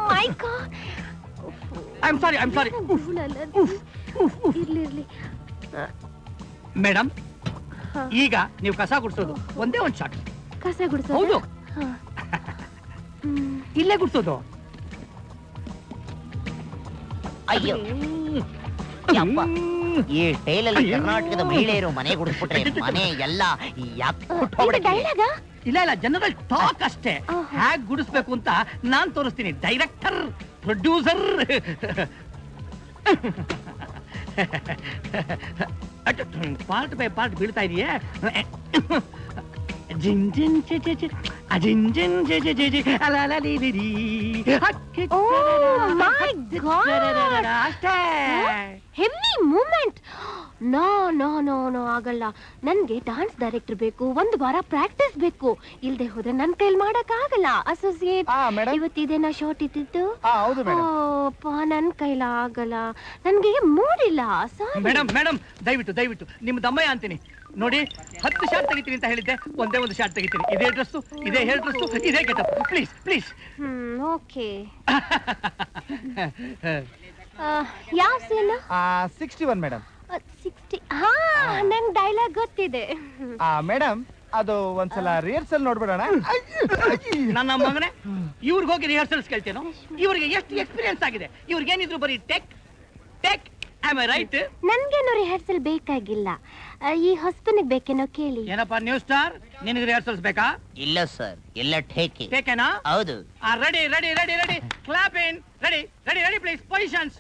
Speaker 6: ಮೈ ಗಾಡ್.
Speaker 9: I am sorry.
Speaker 6: ಇರ್ಲಿ.
Speaker 9: ಮೇಡಮ್, ಈಗ ನೀವು ಕಸ ಗುಡ್ಸೋದು ಒಂದೇ ಒಂದು ಶಾಟ್.
Speaker 6: ಕಸ ಗುಡ್ಸೋದು?
Speaker 9: ಹೌದು. ಇಲ್ಲೇ ಗುಡ್ಸೋದು.
Speaker 1: ಅಯ್ಯೋ ಯಪ್ಪ, ಈ ಟೈಲಲ್ಲಿ ಕರ್ನಾಟಕದ ಮಹಿಳೆಯರು ಮನೆ ಗುಡಿಸ್ಬಿಟ್ರೆ ಮನೆ ಎಲ್ಲ
Speaker 6: ಡೈಲಾಗ?
Speaker 9: ಇಲ್ಲ, ಜನರಲ್ ಟಾಕ್ ಅಷ್ಟೇ. ಹ್ಯಾಗ್ ಗುಡಿಸ್ಬೇಕು ಅಂತ ನಾನ್ ತೋರಿಸ್ತೀನಿ. Director, producer. Part by part ಬೀಳ್ತಾ ಇದೆಯೇ?
Speaker 6: Heavy moment. ನೋ ಆಗಲ್ಲ. ನನ್ಗೆ ಡಾನ್ಸ್ ಡೈರೆಕ್ಟರ್ ಬೇಕು, 1 ವಾರ ಪ್ರಾಕ್ಟೀಸ್ ಬೇಕು. ಇಲ್ದೆ ಹೋದ್ರೆ ನನ್ ಕೈಲಿ ಮಾಡಕ್ ಆಗಲ್ಲ. ಅಸೋಸಿಯೇಟ್, ಇವತ್ತಿದೇನಾ ಶಾರ್ಟ್ ಇದ್ದಿದ್ದು? ನನ್ ಕೈಲ ಆಗಲ್ಲ, ನನ್ಗೆ ಮೂಡಿಲ್ಲ.
Speaker 9: ಮೇಡಮ್ ದಯವಿಟ್ಟು ನಿಮ್ಮ ದಮ್ಮಯ್ಯ ಅಂತೀನಿ ನೋಡಿ. 10 ಶಾರ್ಟ್ ತೆಗಿತೀನಿ ಅಂತ ಹೇಳಿದ್ದೆ, ಒಂದೇ ಒಂದು ಶಾರ್ಟ್ ತೆಗಿತೀನಿ. ಇದೇ ಡ್ರೆಸ್ಸು, ಇದೇ ಹೇರ್ ಡ್ರೆಸ್ಸು, ಇದೇ ಗೆಟಪ್. ಪ್ಲೀಸ್.
Speaker 6: ಓಕೆ. ಯಾವ ಸೀನ್?
Speaker 10: 61 ಮೇಡಮ್.
Speaker 6: 60. ನಂಗ್ ಡೈಲಾಗ್ ಗೊತ್ತಿದೆ
Speaker 10: ಮೇಡಮ್. ಅದು ಒಂದ್ಸಲ ರಿಹರ್ಸಲ್ ನೋಡ್ಬಿಡೋಣ.
Speaker 9: ನನ್ನ ಮಗನೇ, ಇವ್ರಿಗೆ ಹೋಗಿ ರಿಹರ್ಸಲ್ಸ್ ಕೇಳ್ತೇನೋ? ಇವ್ರಿಗೆ ಎಷ್ಟು ಎಕ್ಸ್ಪೀರಿಯನ್ಸ್ ಆಗಿದೆ? ಇವ್ರಿಗೇನಿದ್ರು ಬರೀ ಟೆಕ್. Am I right?
Speaker 6: ನನ್ಗೇನು ರಿಹರ್ಸಲ್ ಬೇಕಾಗಿಲ್ಲ. ಈ ಹೊಸ್ತನಿಗೆ ಬೇಕೇನೋ ಕೇಳಿ.
Speaker 9: ಏನಪ್ಪ ನ್ಯೂ ಸ್ಟಾರ್, ನಿನಗೆ ರಿಹರ್ಸಲ್ಸ್ ಬೇಕಾ?
Speaker 1: ಇಲ್ಲ ಸರ್, ಎಲ್ಲ ಟೇಕೇನಾ? ಹೌದು.
Speaker 9: Ready. Clap in. Ready please. Positions.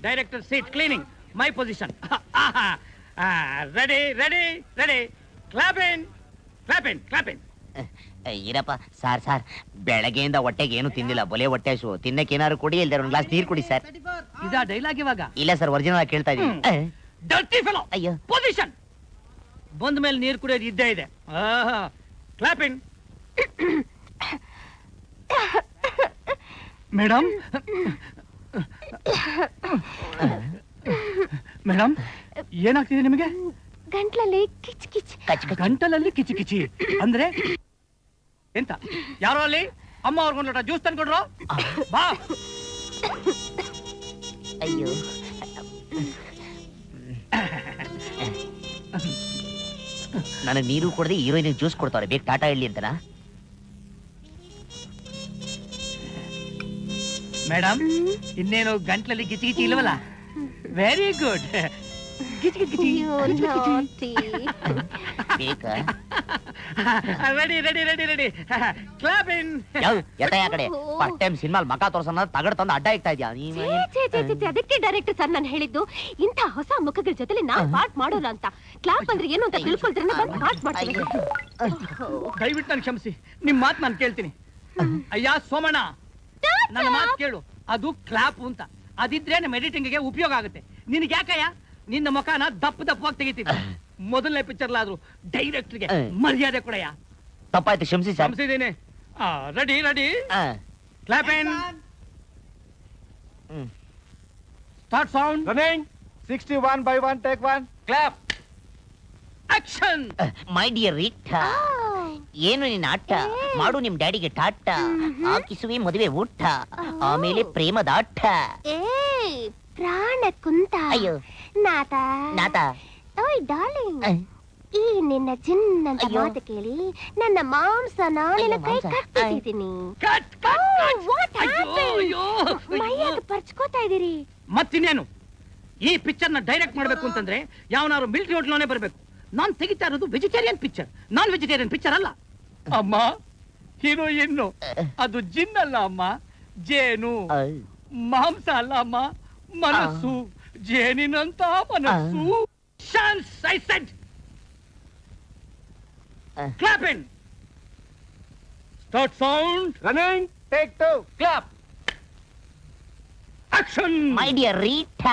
Speaker 9: Director seat cleaning. My position. Ready. Clap in.
Speaker 1: ಇರಪ್ಪ ಸಾರ್, ಬೆಳಗ್ಗೆಯಿಂದ ಹೊಟ್ಟೆಗೆ ಏನು ತಿಂದಿಲ್ಲ, ಬೊಲೆ ಹೊಟ್ಟೆ ಹಸು. ತಿನ್ನಕ್ಕೆ ಏನಾದ್ರು ಕೊಡಿ, ಇಲ್ದೇ ಒಂದು ಗ್ಲಾಸ್ ನೀರು ಕುಡಿ ಸರ್.
Speaker 9: ಇದಾ ಡೈಲಾಗ್ ಇವಾಗ?
Speaker 1: ಇಲ್ಲ ಸರ್, ಒರಿಜಿನಲ್ ಆಗಿ ಕೇಳ್ತಾ ಇದೀನಿ.
Speaker 9: Dirty fellow.
Speaker 1: ಅಯ್ಯೋ.
Speaker 9: ಪೊಸಿಷನ್. ಬಂದ ಮೇಲೆ ನೀರು ಕುಡಿಯೋದು ಇದ್ದೇ ಇದೆ. ಕ್ಲಾಪ್ ಇನ್.
Speaker 4: ಮೇಡಮ್ ಮೇಡಮ್ ಏನಾಗ್ತಿದೆ ನಿಮಗೆ?
Speaker 6: ಗಂಟ್ಲಲ್ಲಿ ಕಿಚ್ ಕಿಚ್.
Speaker 4: ಗಂಟಲಲ್ಲಿ ಕಿಚಿ ಕಿಚಿ ಅಂದ್ರೆ ಎಂತ? ಯಾರೋ ಅಲ್ಲಿ ಅಮ್ಮ ಅವ್ರಿಗೊಂದು ಲೋಟ ಜ್ಯೂಸ್ ತಂದ್ಕೊಡ್ರು. ಬಾ.
Speaker 1: ಅಯ್ಯೋ ನನಗೆ ನೀರು ಕೊಡದೆ ಹೀರೋಯಿನ್ ಜ್ಯೂಸ್ ಕೊಡ್ತಾವ್ರೆ, ಬೇಗ ಟಾಟಾ ಹೇಳಿ ಅಂತನಾ?
Speaker 4: ಮೇಡಮ್ ಇನ್ನೇನು ಗಂಟ್ಲಲ್ಲಿ ಕಿಚಿ ಕಿಚಿ ಇಲ್ವಲ್ಲ? Very good. ಕಿಚಿ ಕಿಚಿ ಕಿಚಿ.
Speaker 6: You naughty.
Speaker 1: ಬೇಕಾ?
Speaker 4: Ready ready ready ready. Clap in.
Speaker 1: ಎತ್ತ ಯಾ ಕಡೆ ಫಸ್ಟ್ ಟೈಮ್ ಸಿನಿಮಾಲ್ ಮಕ ತೋರ್ಸನ್ನ ತಗಡ್ ತಂದು ಅಡ್ಡ ಇಕ್ತಾ ಇದ್ಯಾ ನೀ?
Speaker 6: ಅದಕ್ಕೆ ಡೈರೆಕ್ಟರ್ ಸರ್ ನಾನು ಹೇಳಿದ್ದು ಇಂಥ ಹೊಸ ಮುಖಗಳ ಜೊತೆಲಿ ನಾನ್ ಪಾಠ ಮಾಡೋಲ್ಲ ಅಂತ. ಕ್ಲಾಪ್ ಅಂದ್ರೆ ಏನು ಅಂತ ತಿಳ್ಕೊಳ್ತಾರೆ, ಬಂದು ಪಾಠ ಮಾಡ್ತೀನಿ.
Speaker 4: ದಯವಿಟ್ಟು ನಾನು ಕ್ಷಮಿಸಿ, ನಿಮ್ ಮಾತು ನಾನು ಕೇಳ್ತೀನಿ. ಅಯ್ಯ ಸೋಮಣ್ಣ, ನನ್ನ ಮಾತು ಕೇಳು. ಅದು ಕ್ಲಾಪ್ ಅಂತ, ಅದಿದ್ರೆ ನಮ್ಮ ಎಡಿಟಿಂಗ್ಗೆ ಉಪಯೋಗ ಆಗುತ್ತೆ. ನಿನಗೆ ಯಾಕಯ್ಯ ನಿನ್ನ ಮುಖನ ದಪ್ಪವಾಗಿ ತೆಗಿತಿದ್ದೆ? ಮೊದಲನೇ ಪಿಕ್ಚರ್ಲಾದ್ರು ಡೈರೆಕ್ಟರ್ಗೆ ಮರ್ಯಾದೆ ಕೊಡಯ್ಯ.
Speaker 1: ತಪ್ಪಾಯ್ತು, ಕ್ಷಮಿಸಿ ಸರ್.
Speaker 4: ಕ್ಷಮಿಸಿದ್ದೀನಿ. Ready ready. Clap in. Start sound.
Speaker 10: Running 61/1 take 1 clap.
Speaker 4: Action.
Speaker 1: My dear Rita, ಏನು ನಿನ್ನ ಆಟ? ಮಾಡು ನಿಮ್ ಡ್ಯಾಡಿಗೆ ಟಾಟ, ಹಾಕಿಸುವೆ ಮದುವೆ ಊಟ, ಆಮೇಲೆ ಪ್ರೇಮದ ಆಟ.
Speaker 6: ಏ ಪ್ರಾಣ ಕುಂತ.
Speaker 1: ಅಯ್ಯೋ
Speaker 6: ನಾತ
Speaker 1: ನಾತ.
Speaker 6: ಓಯ್ ಡಾರ್ಲಿಂಗ್, ಈ ನಿನ್ನ ಚಿನ್ನಂತ ಮಾತು ಕೇಳಿ ನನ್ನ ಮಾಂಸನ ನಿನ್ನ ಕೈ ಕಟ್ಟಿದ್ದೀನಿ. ಮೈಯಾಗ ಪರ್ಚ್ಕೋತಾ ಇದೀರಿ.
Speaker 4: ಮತ್ತಿನ್ನೇನು? ಈ ಪಿಕ್ಚರ್ ನ ಡೈರೆಕ್ಟ್ ಮಾಡ್ಬೇಕು ಅಂತಂದ್ರೆ ಯಾವನಾರು ಮಿಲಿಟರಿ ಹೋಟ್ಲೋನೇ ಬರ್ಬೇಕು. ನಾನ್ ತೆಗಿತಾ ಇರೋದು vegetarian picture, non vegetarian picture ಅಲ್ಲ. ಅಮ್ಮ ಹೀರೋಯಿನ್ನು ಅದು ಜಿನ್ ಅಲ್ಲ ಅಮ್ಮ, ಜೇನು. ಮಾಂಸ ಅಲ್ಲ ಅಮ್ಮ, ಮನಸ್ಸು. ಜೇನಿನಂತ ಮನಸ್ಸು. ಶಾನ್ಸ್ I said. Clap in. Start sound.
Speaker 10: Running take 2 clap.
Speaker 4: Action.
Speaker 1: My dear ರೀಟ.